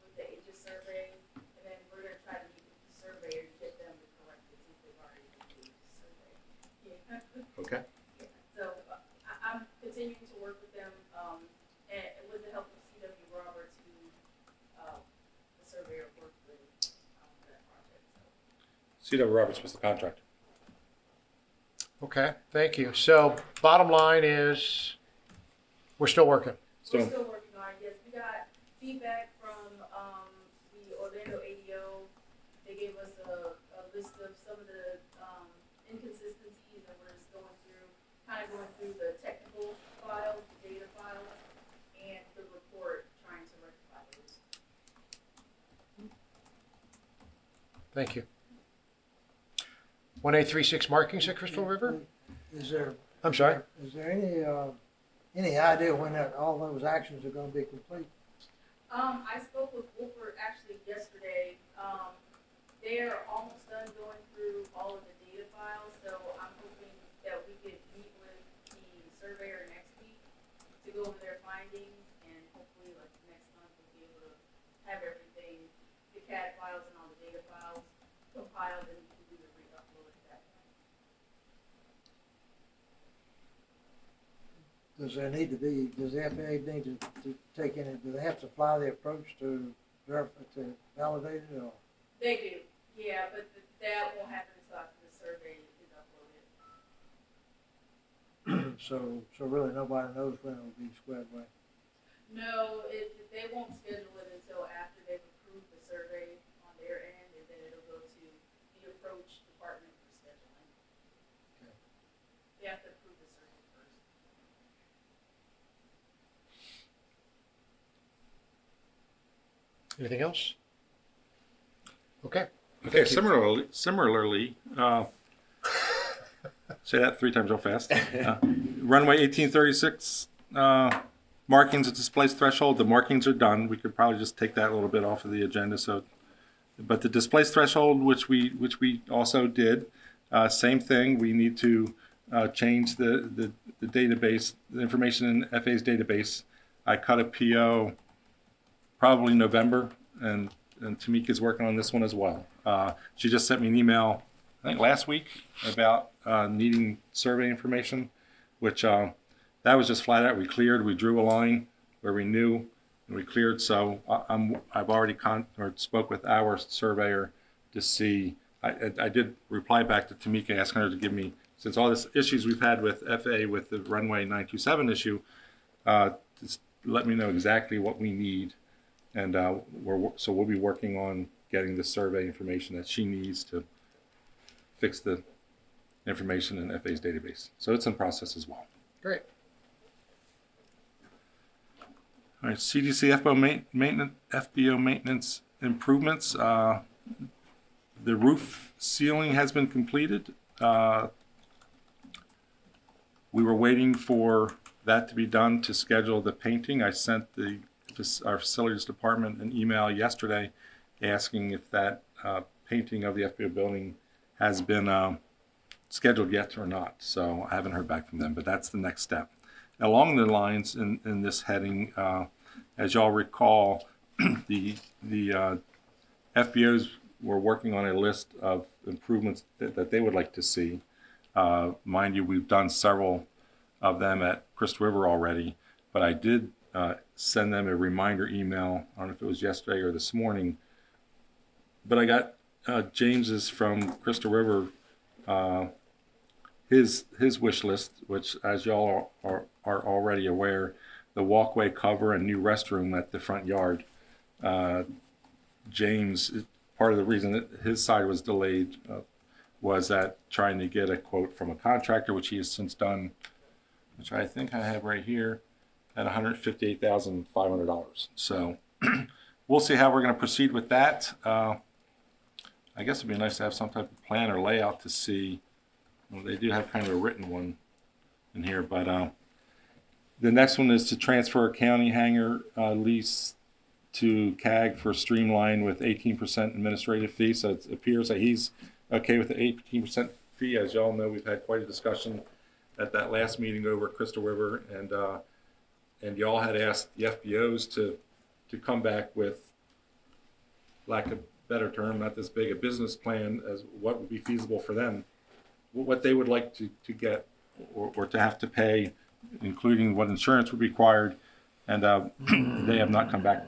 with the Aegis survey, and then we're going to try to meet with the surveyor to get them to correct it since they've already completed the survey. Yeah. Okay. Yeah. So I'm continuing to work with them, and with the help of C.W. Roberts, who the surveyor worked with for that project. C.W. Roberts was the contractor. Okay, thank you. So bottom line is, we're still working. We're still working on it. Yes, we got feedback from the Orlando ADO. They gave us a list of some of the inconsistencies, and we're just going through the technical files, the data files, and the report, trying to rectify those. Thank you. 1836 markings at Crystal River? Is there, I'm sorry? is there any idea when all those actions are gonna be complete? I spoke with Wolford actually yesterday. They are almost done going through all of the data files, so I'm hoping that we could meet with the surveyor next week to go over their findings, and hopefully like next month we'll be able to have everything, the CAD files and all the data files compiled, and we can do the re-upload at that point. Does the FAA need to take any, do they have to fly the approach to validate it, or? They do, yeah, but that won't happen until after the survey is uploaded. So really nobody knows when it'll be squared away? No, they won't schedule it until after they've approved the survey on their end, and then it'll go to the approach department for scheduling. Okay. They have to approve the survey first. Anything else? Okay. Okay, similarly, say that 3 times real fast. Runway 1836 markings and displaced threshold. The markings are done. We could probably just take that a little bit off of the agenda. But the displaced threshold, which we also did, same thing. We need to change the database, the information in FA's database. I cut a PO probably November, and Tamika's working on this one as well. She just sent me an email, I think last week, about needing survey information, which that was just flat out. We cleared, we drew a line where we knew, and we cleared. So I've already spoke with our surveyor to see. I did reply back to Tamika asking her to give me, since all this issues we've had with FAA with the runway 927 issue, just let me know exactly what we need. And we'll be working on getting the survey information that she needs to fix the information in FA's database. So it's in process as well. Great. All right, CDC FBO maintenance improvements. The roof sealing has been completed. We were waiting for that to be done to schedule the painting. I sent our facilities department an email yesterday asking if that painting of the FBO building has been scheduled yet or not. So I haven't heard back from them, but that's the next step. Along the lines in this heading, as y'all recall, the FBOs were working on a list of improvements that they would like to see. Mind you, we've done several of them at Crystal River already, but I did send them a reminder email. I don't know if it was yesterday or this morning, but I got James's from Crystal River, his wish list, which, as y'all are already aware, the walkway cover and new restroom at the front yard. James, part of the reason that his side was delayed was that trying to get a quote from a contractor, which he has since done, which I think I have right here, at $158,500. So we'll see how we're going to proceed with that. I guess it'd be nice to have some type of plan or layout to see. Well, they do have kind of a written one in here, but the next one is to transfer a county hangar lease to CAG for streamline with 18% administrative fee. So it appears that he's okay with the 18% fee. As y'all know, we've had quite a discussion at that last meeting over at Crystal River, and y'all had asked the FBOs to come back with, lack of a better term, not this big a business plan as what would be feasible for them, what they would like to get or to have to pay, including what insurance would be required, and they have not come back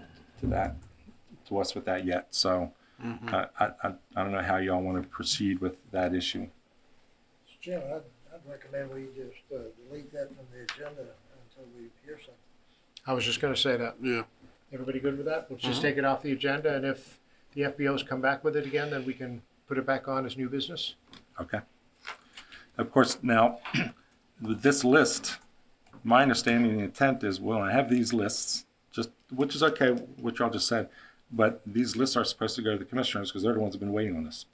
to us with that yet. So I don't know how y'all want to proceed with that issue. Mr. Chairman, I'd recommend we just delete that from the agenda until we hear something. I was just gonna say that. Yeah. Everybody good with that? Let's just take it off the agenda, and if the FBOs come back with it again, then we can put it back on as new business. Okay. Of course, now, with this list, my understanding and intent is, well, I have these lists, just which is okay, which y'all just said, but these lists are supposed to go to the commissioners because they're the ones who've been waiting on this,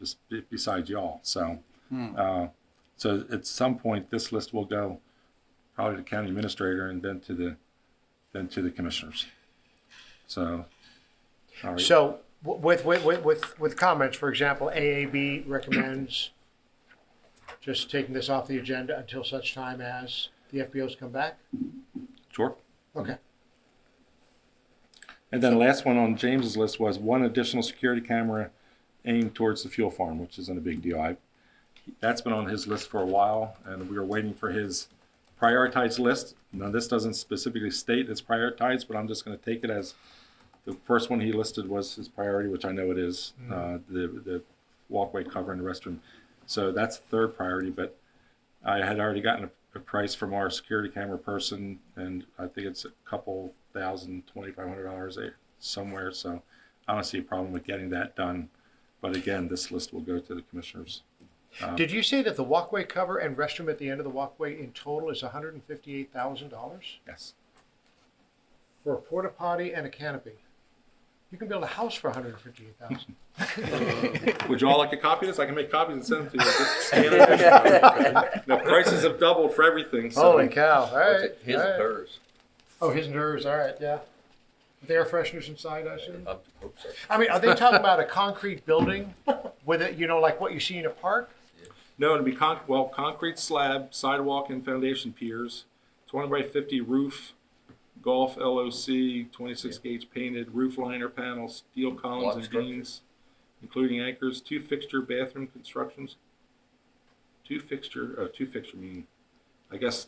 besides y'all. So, so at some point, this list will go probably to the county administrator and then to the commissioners. So, all right. So with comments, for example, AAB recommends just taking this off the agenda until such time as the FBOs come back? Sure. Okay. And then the last one on James's list was one additional security camera aimed towards the fuel farm, which isn't a big deal. That's been on his list for a while, and we were waiting for his prioritized list. Now, this doesn't specifically state it's prioritized, but I'm just going to take it as the first one he listed was his priority, which I know it is, the walkway cover and the restroom. So that's third priority, but I had already gotten a price from our security camera person, and I think it's a couple $1,000, $2,500 somewhere. So I don't see a problem with getting that done. But again, this list will go to the commissioners. Did you say that the walkway cover and restroom at the end of the walkway in total is $158,000? Yes. For a porta potty and a canopy? You can build a house for $158,000. Would you all like a copy of this? I can make copies and send them to you. Just scan it. The prices have doubled for everything. So. Holy cow! All right. His and hers. Oh, his and hers. All right. Yeah. With air fresheners inside, I assume. I hope so. I mean, are they talking about a concrete building with it? You know, like what you see in a park? No, it'd be concrete slab, sidewalk, and foundation piers, 20 by 50 roof, golf LOC, 26 gauge painted roof liner panels, steel columns and beams, including anchors, two fixture bathroom constructions. Two fixture meaning, I guess,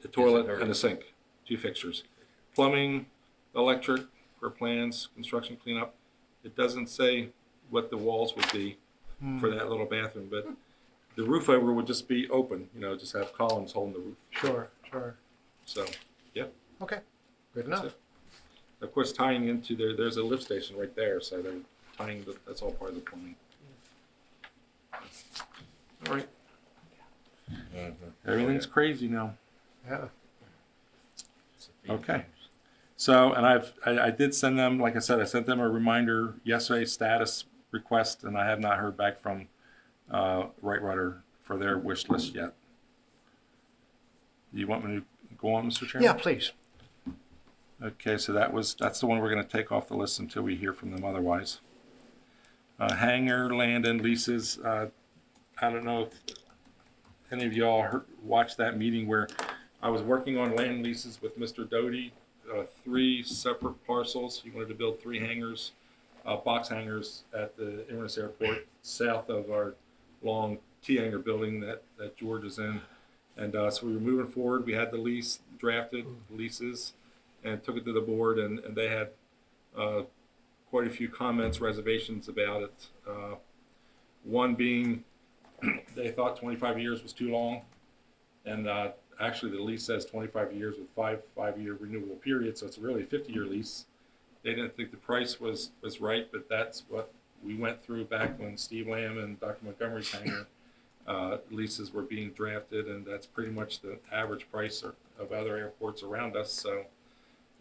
a toilet and a sink. Two fixtures, plumbing, electric for plans, construction cleanup. It doesn't say what the walls would be for that little bathroom, but the roof over would just be open, just have columns holding the roof. Sure. So, yeah. Okay, good enough. Of course, tying into there's a lift station right there, so they're tying, that's all part of the plumbing. All right. Everything's crazy now. Yeah. Okay. So, and I did send them, like I said, I sent them a reminder yesterday, status request, and I have not heard back from Right Rudder for their wish list yet. Do you want me to go on, Mr. Chairman? Yeah, please. Okay, so that's the one we're going to take off the list until we hear from them otherwise. hangar, land, and leases. I don't know if any of y'all watched that meeting where I was working on land leases with Mr. Doty, 3 separate parcels. He wanted to build 3 hangars, box hangars at the Inverness Airport, south of our long T-hangar building that George is in. And so we were moving forward. We had the lease drafted, leases, and took it to the board, and they had quite a few comments, reservations about it. One being they thought 25 years was too long, and actually the lease says 25 years with 5-year renewable period, so it's really a 50-year lease. They didn't think the price was right, but that's what we went through back when Steve Lamb and Dr. Montgomery's hangar leases were being drafted, and that's pretty much the average price of other airports around us. So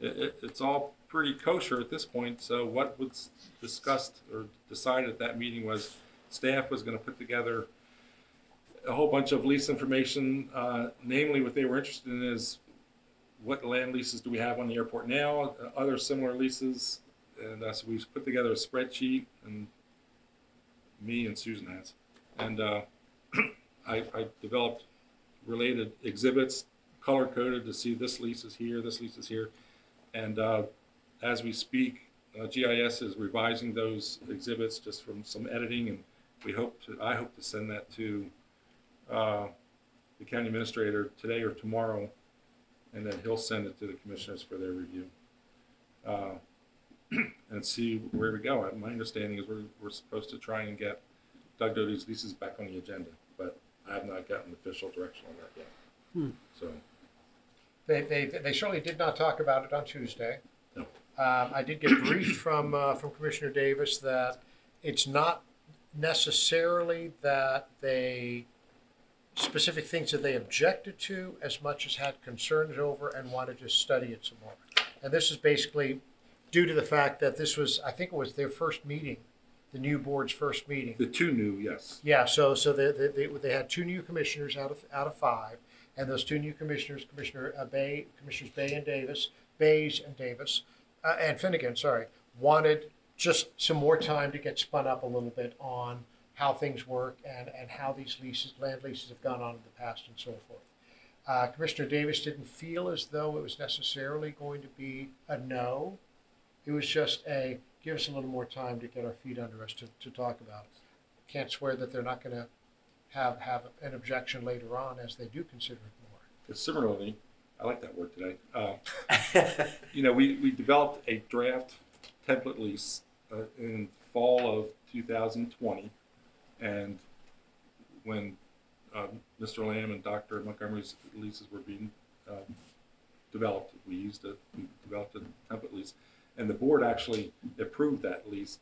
it's all pretty kosher at this point. So what was discussed or decided at that meeting was staff was going to put together a whole bunch of lease information. Namely, what they were interested in is what land leases do we have on the airport now, other similar leases, and so we've put together a spreadsheet, and me and Susan has, and I developed related exhibits, color coded to see this lease is here, this lease is here, and as we speak, GIS is revising those exhibits just from some editing, and I hope to send that to the county administrator today or tomorrow, and then he'll send it to the commissioners for their review and see where we go. My understanding is we're supposed to try and get Doug Doty's leases back on the agenda, but I have not gotten official direction on that yet. So They certainly did not talk about it on Tuesday. No. I did get briefed from Commissioner Davis that it's not necessarily that they specific things that they objected to as much as had concerns over and wanted to study it some more. And this is basically due to the fact that this was, I think it was their first meeting, the new board's first meeting. the 2 new, yes. Yeah, so they had 2 new commissioners out of 5, and those 2 new commissioners, Commissioners Bays and Davis, and Finnegan, wanted just some more time to get spun up a little bit on how things work and how these land leases have gone on in the past and so forth. Commissioner Davis didn't feel as though it was necessarily going to be a no. It was just a give us a little more time to get our feet under us to talk about it. Can't swear that they're not going to have an objection later on as they do consider it more. But similarly, I like that word today. We developed a draft template lease in fall of 2020, and when Mr. Lamb and Dr. Montgomery's leases were being developed, we developed a template lease, and the board actually approved that lease,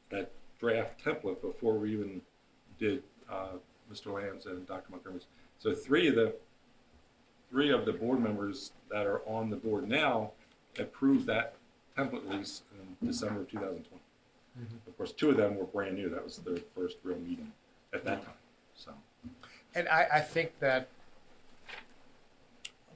that draft template, before we even did Mr. Lamb's and Dr. Montgomery's. So three of the board members that are on the board now approved that template lease in December of 2020. Mm-hmm. Of course, 2 of them were brand new. That was their first real meeting at that time. So, and I think that,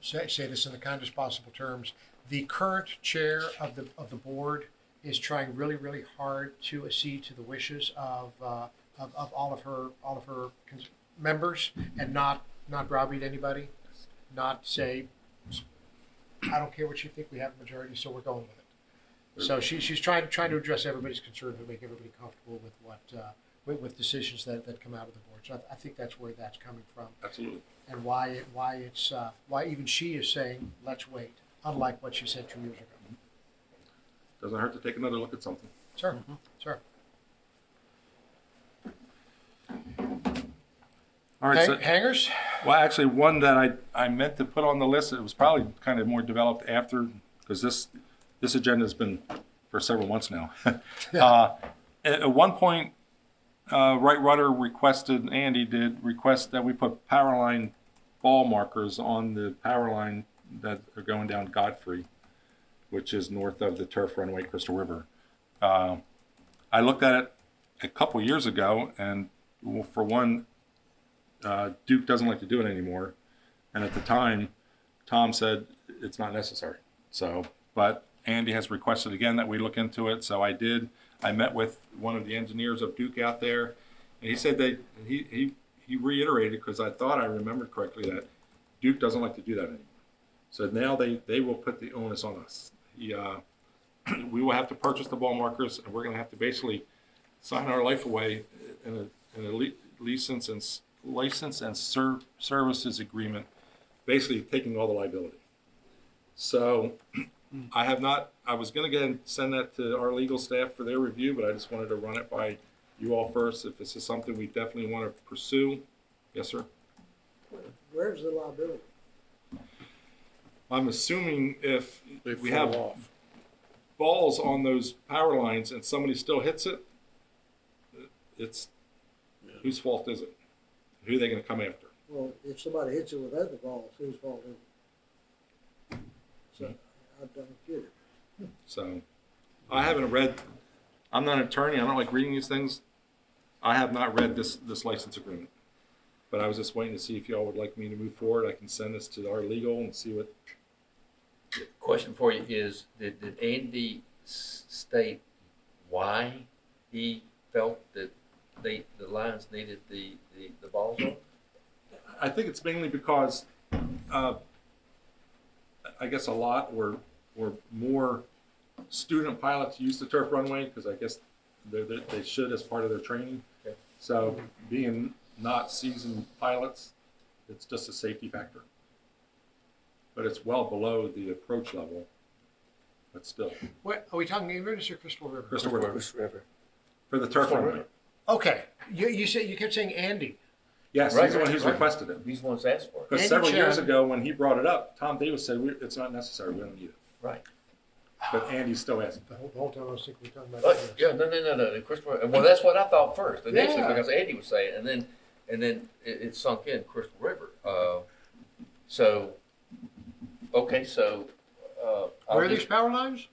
say this in the kindest possible terms, the current chair of the board is trying really, really hard to accede to the wishes of all of her members, and not browbeat anybody, not say, I don't care what you think, we have a majority, so we're going with it. So she's trying to address everybody's concern to make everybody comfortable with what with decisions that come out of the board. So I think that's where that's coming from. absolutely. And why even she is saying let's wait, unlike what she said 2 years ago. Doesn't hurt to take another look at something. Sure, sure. All right. So, Hangers? well, actually, one that I meant to put on the list. It was probably kind of more developed after, because this agenda has been for several months now. At one point, Right Rudder Andy did request that we put power line ball markers on the power line that are going down Godfrey, which is north of the turf runway, Crystal River. I looked at it a couple years ago, and for one, Duke doesn't like to do it anymore. And at the time, Tom said it's not necessary. So, but Andy has requested again that we look into it, so I did. I met with one of the engineers of Duke out there, and he said that he reiterated, because I thought I remembered correctly, that Duke doesn't like to do that anymore. So now they will put the onus on us. We will have to purchase the ball markers, and we're going to have to basically sign our life away in a license and services agreement, basically taking all the liability. So I was going to go and send that to our legal staff for their review, but I just wanted to run it by you all first. If this is something we definitely want to pursue. Yes, sir. Where's the liability? I'm assuming if They we fall have off. balls on those power lines and somebody still hits it, it's whose fault is it? Who are they going to come after? Well, if somebody hits it with other balls, whose fault is it? So, I don't get it. So I haven't read, I'm not an attorney, I don't like reading these things. I have not read this license agreement. But I was just waiting to see if y'all would like me to move forward. I can send this to our legal and see what. Question for you is, did Andy state why he felt that the Lions needed the balls on? I think it's mainly because I guess a lot or more student pilots use the turf runway, because I guess they should as part of their training. Okay. So being not seasoned pilots, it's just a safety factor. But it's well below the approach level, but still. What, are we talking Inverness or Crystal River? Crystal River. River. For the turf runway. Okay, you kept saying Andy. Yes, Right, he's the one right, who's right. requested it. These ones asked for it. Because Andy several years Chan. ago, when he brought it up, Tom Davis said, it's not necessary, we don't need it. Right. But Andy's still asking. The whole time I was thinking we were talking about this. Yeah, no. Christopher, well, that's what I thought first initially, Yeah. because Andy was saying, and then it sunk in Crystal River. So, okay, so I'll Where are give- these power lines?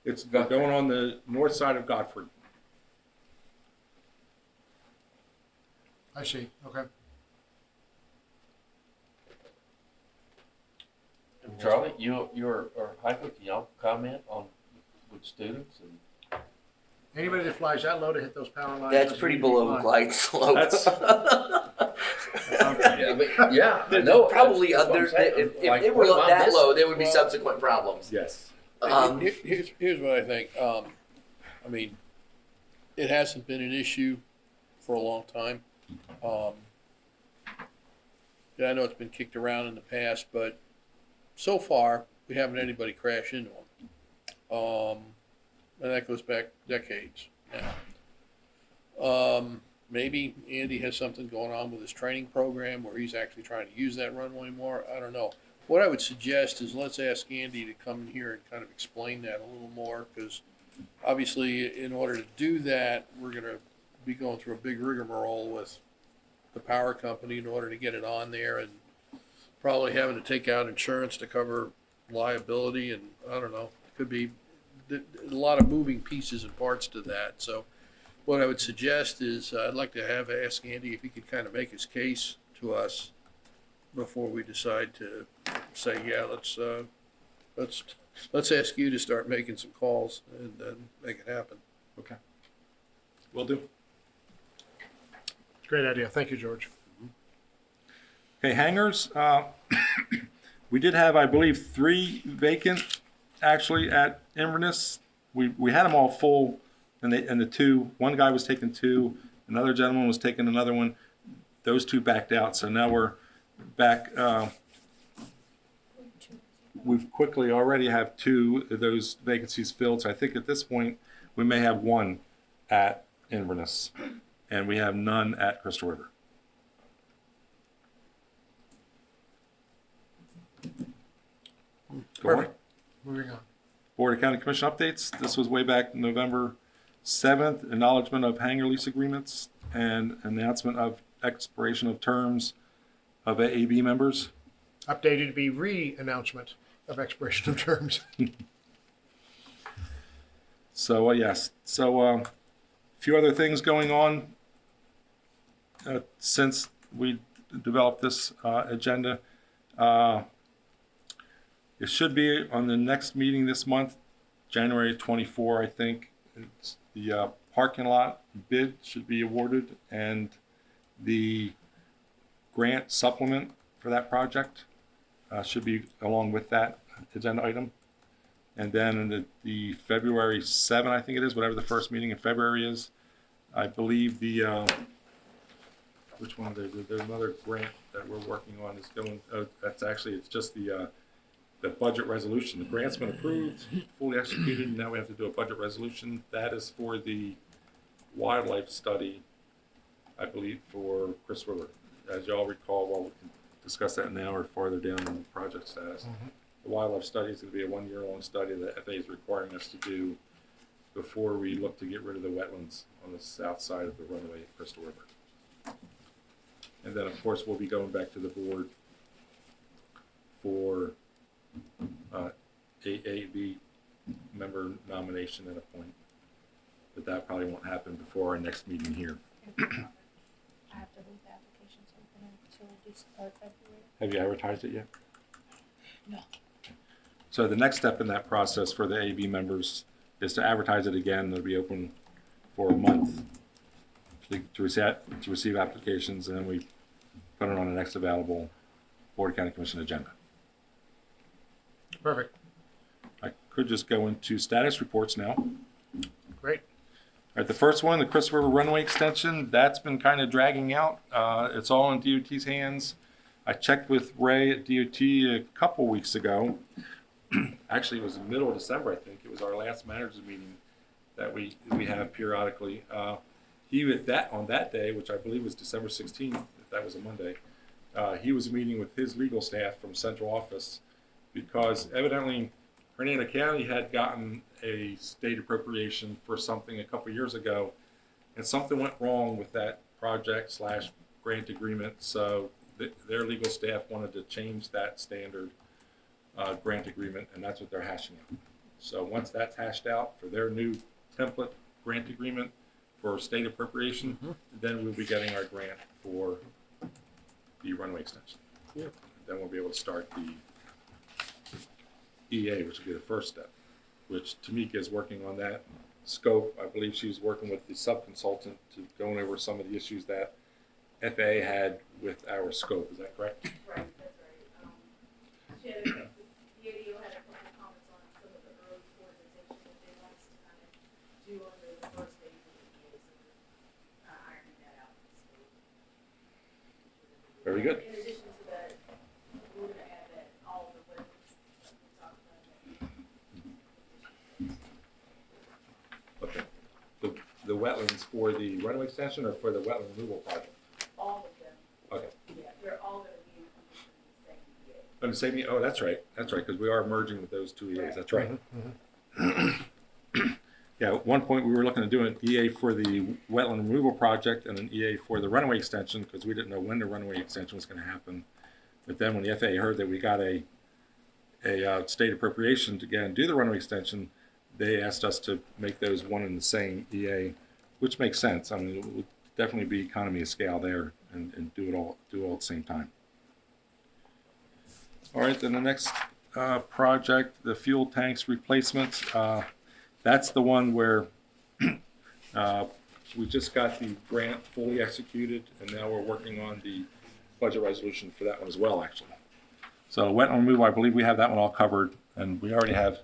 It's Godfrey. going on the north side of Godfrey. I see, okay. Charlie, you or Heifel, can y'all comment on with students and Anybody that flies that low to hit those power lines. That's doesn't pretty need to be below flying. glide slope. That's- yeah, I There's know. probably That's what I'm other. saying. If Like, they were what about that this? low, there would be Well- subsequent problems. Yes. Here's what I think. I mean, it hasn't been an issue for a long time. Yeah, I know it's been kicked around in the past, but so far we haven't had anybody crash into them. And that goes back decades now. Maybe Andy has something going on with his training program where he's actually trying to use that runway more. I don't know. What I would suggest is let's ask Andy to come in here and kind of explain that a little more, because obviously in order to do that, we're going to be going through a big rigmarole with the power company in order to get it on there, and probably having to take out insurance to cover liability, and I don't know, it could be a lot of moving pieces and parts to that. So what I would suggest is I'd like to ask Andy if he could kind of make his case to us before we decide to say, yeah, let's ask you to start making some calls and then make it happen. Okay. Will do. Great idea, thank you, George. Okay, hangars. We did have, I believe, 3 vacant actually at Inverness. We had them all full, and the 2. One guy was taking 2. Another gentleman was taking another one. Those 2 backed out, so now we're back. We've quickly already have 2 of those vacancies filled. So I think at this point we may have 1 at Inverness, and we have none at Crystal River. Perfect. Moving on. Board of County Commission updates. This was way back November 7th. Acknowledgement of hangar lease agreements and announcement of expiration of terms of AAB members. Updated to be re-announcement of expiration of terms. So yes. So a few other things going on since we developed this agenda. It should be on the next meeting this month, January 24, I think. the parking lot bid should be awarded, and the grant supplement for that project should be along with that agenda item. And then in the February 7, I think it is, whatever the first meeting in February is, I believe which one? There's another grant that we're working on is going, it's just the budget resolution. The grant's been approved, fully executed, and now we have to do a budget resolution. That is for the wildlife study, I believe, for Chris River. As you all recall, well, we can discuss that now or farther down in the project status. The wildlife study is going to be a 1-year-long study that FAA is requiring us to do before we look to get rid of the wetlands on the south side of the runway at Crystal River. And then, of course, we'll be going back to the board for AAB member nomination and appointment. But that probably won't happen before our next meeting here. I have to leave the applications open until February. Have you advertised it yet? No. So the next step in that process for the AAB members is to advertise it again. It'll be open for a month to receive applications, and then we put it on the next available Board of County Commission agenda. Perfect. I could just go into status reports now. Great. All right, the first one, the Chris River runway extension, that's been kind of dragging out. It's all in DOT's hands. I checked with Ray at DOT a couple weeks ago. Actually, it was in the middle of December, I think. It was our last managers meeting that we have periodically. He on that day, which I believe was December 16th, if that was a Monday, he was meeting with his legal staff from central office because evidently Hernando County had gotten a state appropriation for something a couple years ago, and something went wrong with that project / grant agreement. So their legal staff wanted to change that standard grant agreement, and that's what they're hashing out. So once that's hashed out for their new template grant agreement for state appropriation, then we'll be getting our grant for the runway extension. Yeah. Then we'll be able to start the EA, which will be the first step, which Tamika is working on that scope. I believe she's working with the sub-consultant to going over some of the issues that FAA had with our scope. Is that correct? Right, that's right. She had the ADO had a couple of comments on some of the early organization that they want us to kind of do under the first phase of the EDA, so we're ironing that out. So, Very good. in addition to that, we're gonna add that all the weapons that we talked about. Okay. The wetlands for the runway extension or for the wetland removal project? All of them. Okay. Yeah, they're all gonna be included in the same EA. And the same, oh, that's right, because we are merging with those two EAs, that's right. Yeah, at one point we were looking to do an EA for the wetland removal project and an EA for the runway extension because we didn't know when the runway extension was going to happen. But then when the FAA heard that we got a state appropriation to again do the runway extension, they asked us to make those one and the same EA, which makes sense. I mean, it would definitely be economy of scale there and do it all at the same time. All right, then the next project, the fuel tanks replacement. That's the one where we just got the grant fully executed, and now we're working on the budget resolution for that one as well, actually. So wetland removal, I believe we have that one all covered, and we already have,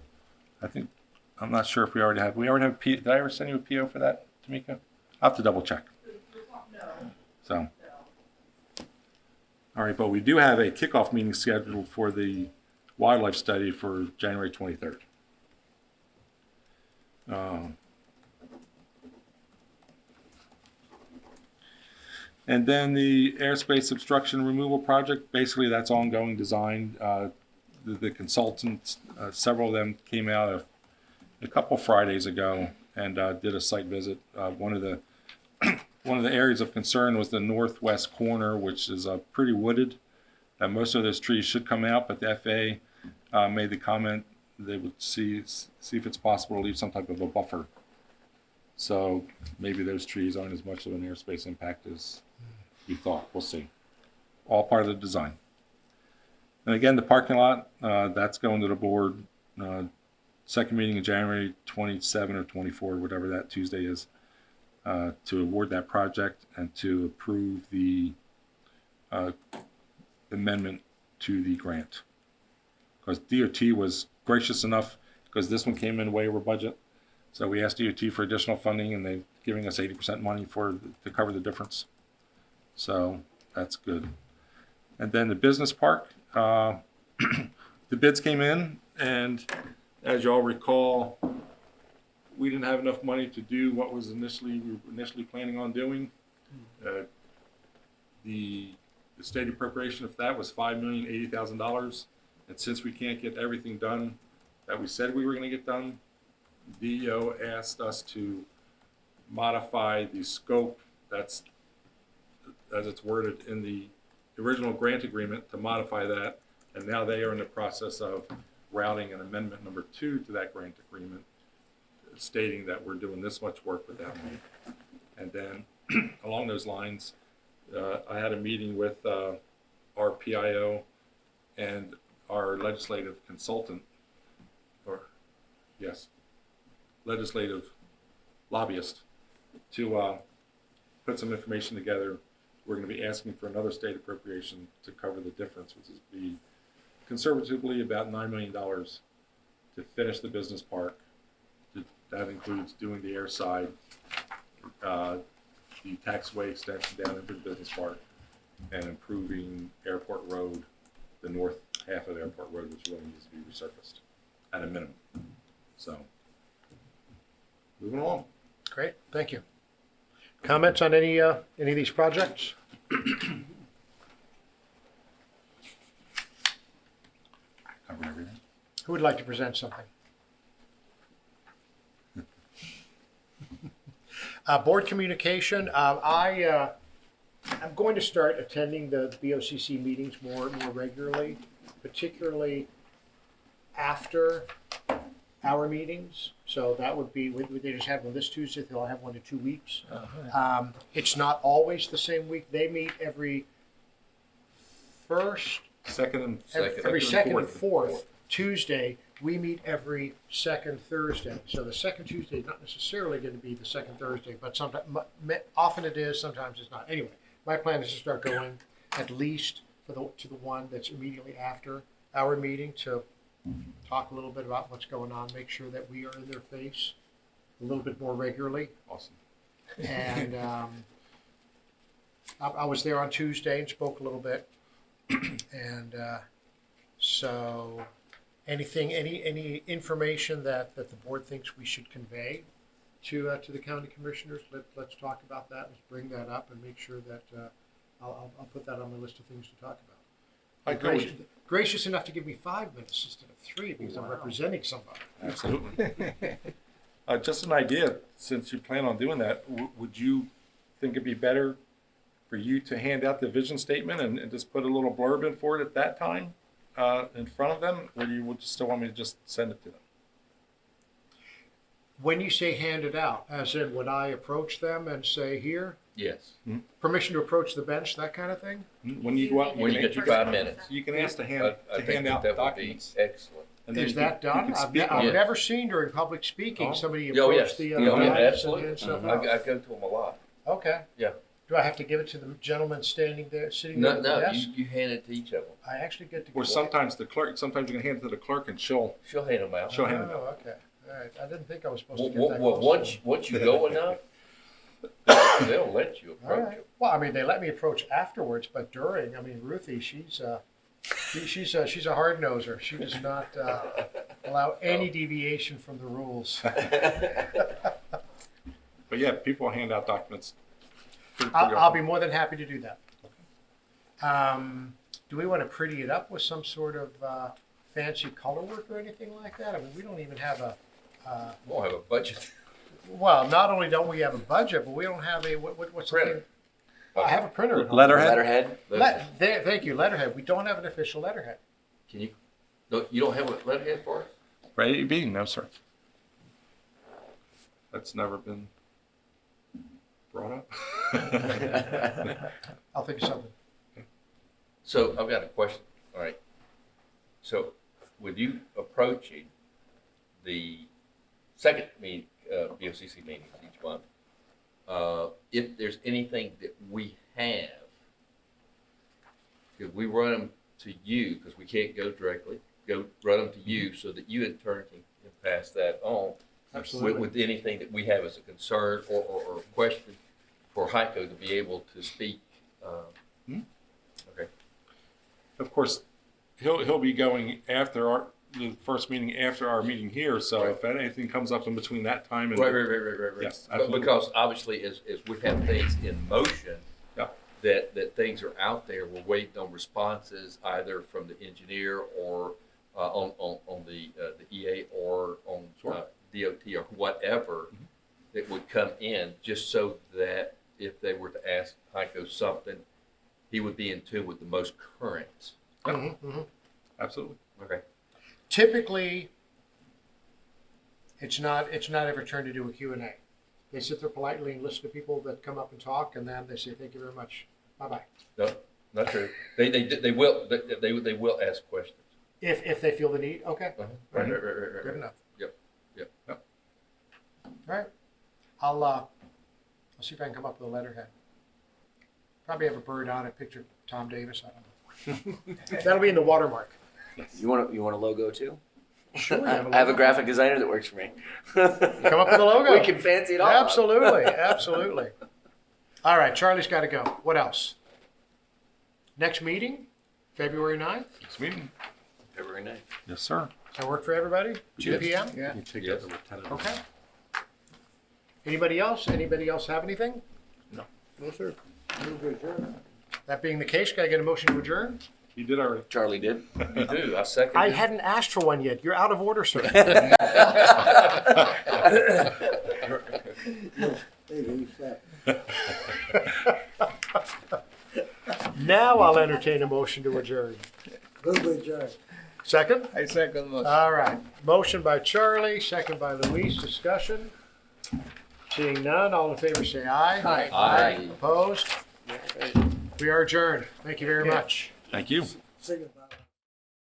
I'm not sure if we already have did I ever send you a PO for that, Tamika? I'll have to double check. No. So, No. all right, but we do have a kickoff meeting scheduled for the wildlife study for January 23rd. And then the airspace obstruction removal project, basically that's ongoing design. The consultants, several of them came out a couple Fridays ago and did a site visit. One of the areas of concern was the northwest corner, which is pretty wooded. Most of those trees should come out, but the FAA made the comment they would see if it's possible to leave some type of a buffer. So maybe those trees aren't as much of an airspace impact as we thought. We'll see. All part of the design. And again, the parking lot, that's going to the board second meeting in January 27 or 24, whatever that Tuesday is, to award that project and to approve the amendment to the grant. Because DOT was gracious enough, because this one came in way over budget. So we asked DOT for additional funding, and they're giving us 80% money to cover the difference. So that's good. And then the business park, the bids came in, and as you all recall, we didn't have enough money to do what was we were initially planning on doing. The state appropriation of that was $5,080,000, and since we can't get everything done that we said we were going to get done, DO asked us to modify the scope that's as it's worded in the original grant agreement, to modify that, and now they are in the process of routing an amendment number 2 to that grant agreement, stating that we're doing this much work with that money. And then along those lines, I had a meeting with our PIO and our legislative consultant, legislative lobbyist, to put some information together. We're going to be asking for another state appropriation to cover the difference, which is be conservatively about $9 million to finish the business park. That includes doing the air side, the taxiway extension down into the business park, and improving Airport Road, the north half of Airport Road, which really needs to be resurfaced at a minimum. So, moving along. Great, thank you. Comments on any of these projects? Covered everything. Who would like to present something? Board communication. I'm going to start attending the BOCC meetings more regularly, particularly after our meetings. So that would be, they just had one this Tuesday, they'll have one in 2 weeks. It's not always the same week. They meet every second and fourth Tuesday. We meet every second Thursday. So the second Tuesday is not necessarily going to be the second Thursday, but sometimes, often it is, sometimes it's not. Anyway, my plan is to start going at least to the one that's immediately after our meeting, to talk a little bit about what's going on, make sure that we are in their face a little bit more regularly. Awesome. And I was there on Tuesday and spoke a little bit. And so any information that the board thinks we should convey to the county commissioners, let's talk about that. Let's bring that up and make sure that I'll put that on my list of things to talk about. Gracious enough to give me 5 minutes instead of 3 because I'm representing somebody. Absolutely. Just an idea, since you plan on doing that, would you think it'd be better for you to hand out the vision statement and just put a little blurb in for it at that time in front of them, or you would still want me to just send it to them? When you say hand it out, as in would I approach them and say, here, Yes. permission to approach the bench, that kind of thing? When you go out, When you get your 5 minutes. you can ask to hand I think out that would be documents. excellent. And then Is you can- that you done? can I've speak on Yes. it. never seen during public speaking somebody Oh, approach yes. the Oh, yeah, guys absolutely. and stuff. I go to them a lot. Okay. Yeah. Do I have to give it to the gentleman sitting there at No, the no, desk? you hand it to each of them. I actually get to. Or sometimes the clerk, sometimes you can hand it to the clerk and she'll She'll hand them out. hand it out. Oh, okay. All right. I didn't think I was supposed to Well, get that well, close. once you go enough, they'll let you All approach right. them. Well, I mean, they let me approach afterwards, but during, I mean, Ruthie, she's a hard noser. She does not allow any deviation from the rules. But yeah, people hand out documents. pretty I'll often. be more than happy to do that. Do we want to pretty it up with some sort of fancy color work or anything like that? I mean, we don't even have a. We won't have a budget. Well, not only don't we have a budget, but we don't have a what's the Printer. thing? I have a printer. at home. Letterhead. Thank you, letterhead. We don't have an official letterhead. Can you? No, you don't have a letterhead for us? Ready to be? No, sir. That's never been brought up. I'll think of something. So I've got a question. All right. So with you approaching the second meeting, BOCC meetings each month, if there's anything that we have, because we run them to you, because we can't go directly, run them to you so that you in turn can pass that on. Absolutely. With anything that we have as a concern or question for Heiko to be able to speak. Okay. Of course, he'll be going after the first meeting after our meeting here. So if anything comes up in between that time and Right. Yes, But absolutely. because obviously, as we have things in motion, Yeah. that things are out there, we're waiting on responses either from the engineer or on the EA or on Sure. DOT or whatever that would come in, just so that if they were to ask Heiko something, he would be in tune with the most current. Absolutely. Okay. Typically, it's not ever turned into a Q&A. They sit there politely and listen to people that come up and talk, and then they say, thank you very much. Bye-bye. No, not true. They will ask questions. If they feel the need, okay. Right. Good enough. Yep. All right. I'll see if I can come up with a letterhead. Probably have a bird on it, picture Tom Davis. I don't know. That'll be in the watermark. You want a logo too? Sure. I have a graphic designer that works for me. Come up with a logo. We can fancy it all up. Absolutely. All right, Charlie's got to go. What else? Next meeting, February 9th. Next meeting. February 9th. Yes, sir. Does that work for everybody? 2 p.m.? Yeah. You take Yes. that to lieutenant. Okay. Anybody else? Anybody else have anything? No, sir. Move to adjourn. That being the case, can I get a motion to adjourn? You did already. Charlie did. You do. I second. I it. hadn't asked for one yet. You're out of order, sir. Hey, step. Now I'll entertain a motion to adjourn. Move to adjourn. Second? I second motion. All right. Motion by Charlie, second by Luis. Discussion. Seeing none, all in favor say aye. Aye. Opposed? We are adjourned. Thank you very much. Thank you. Signify.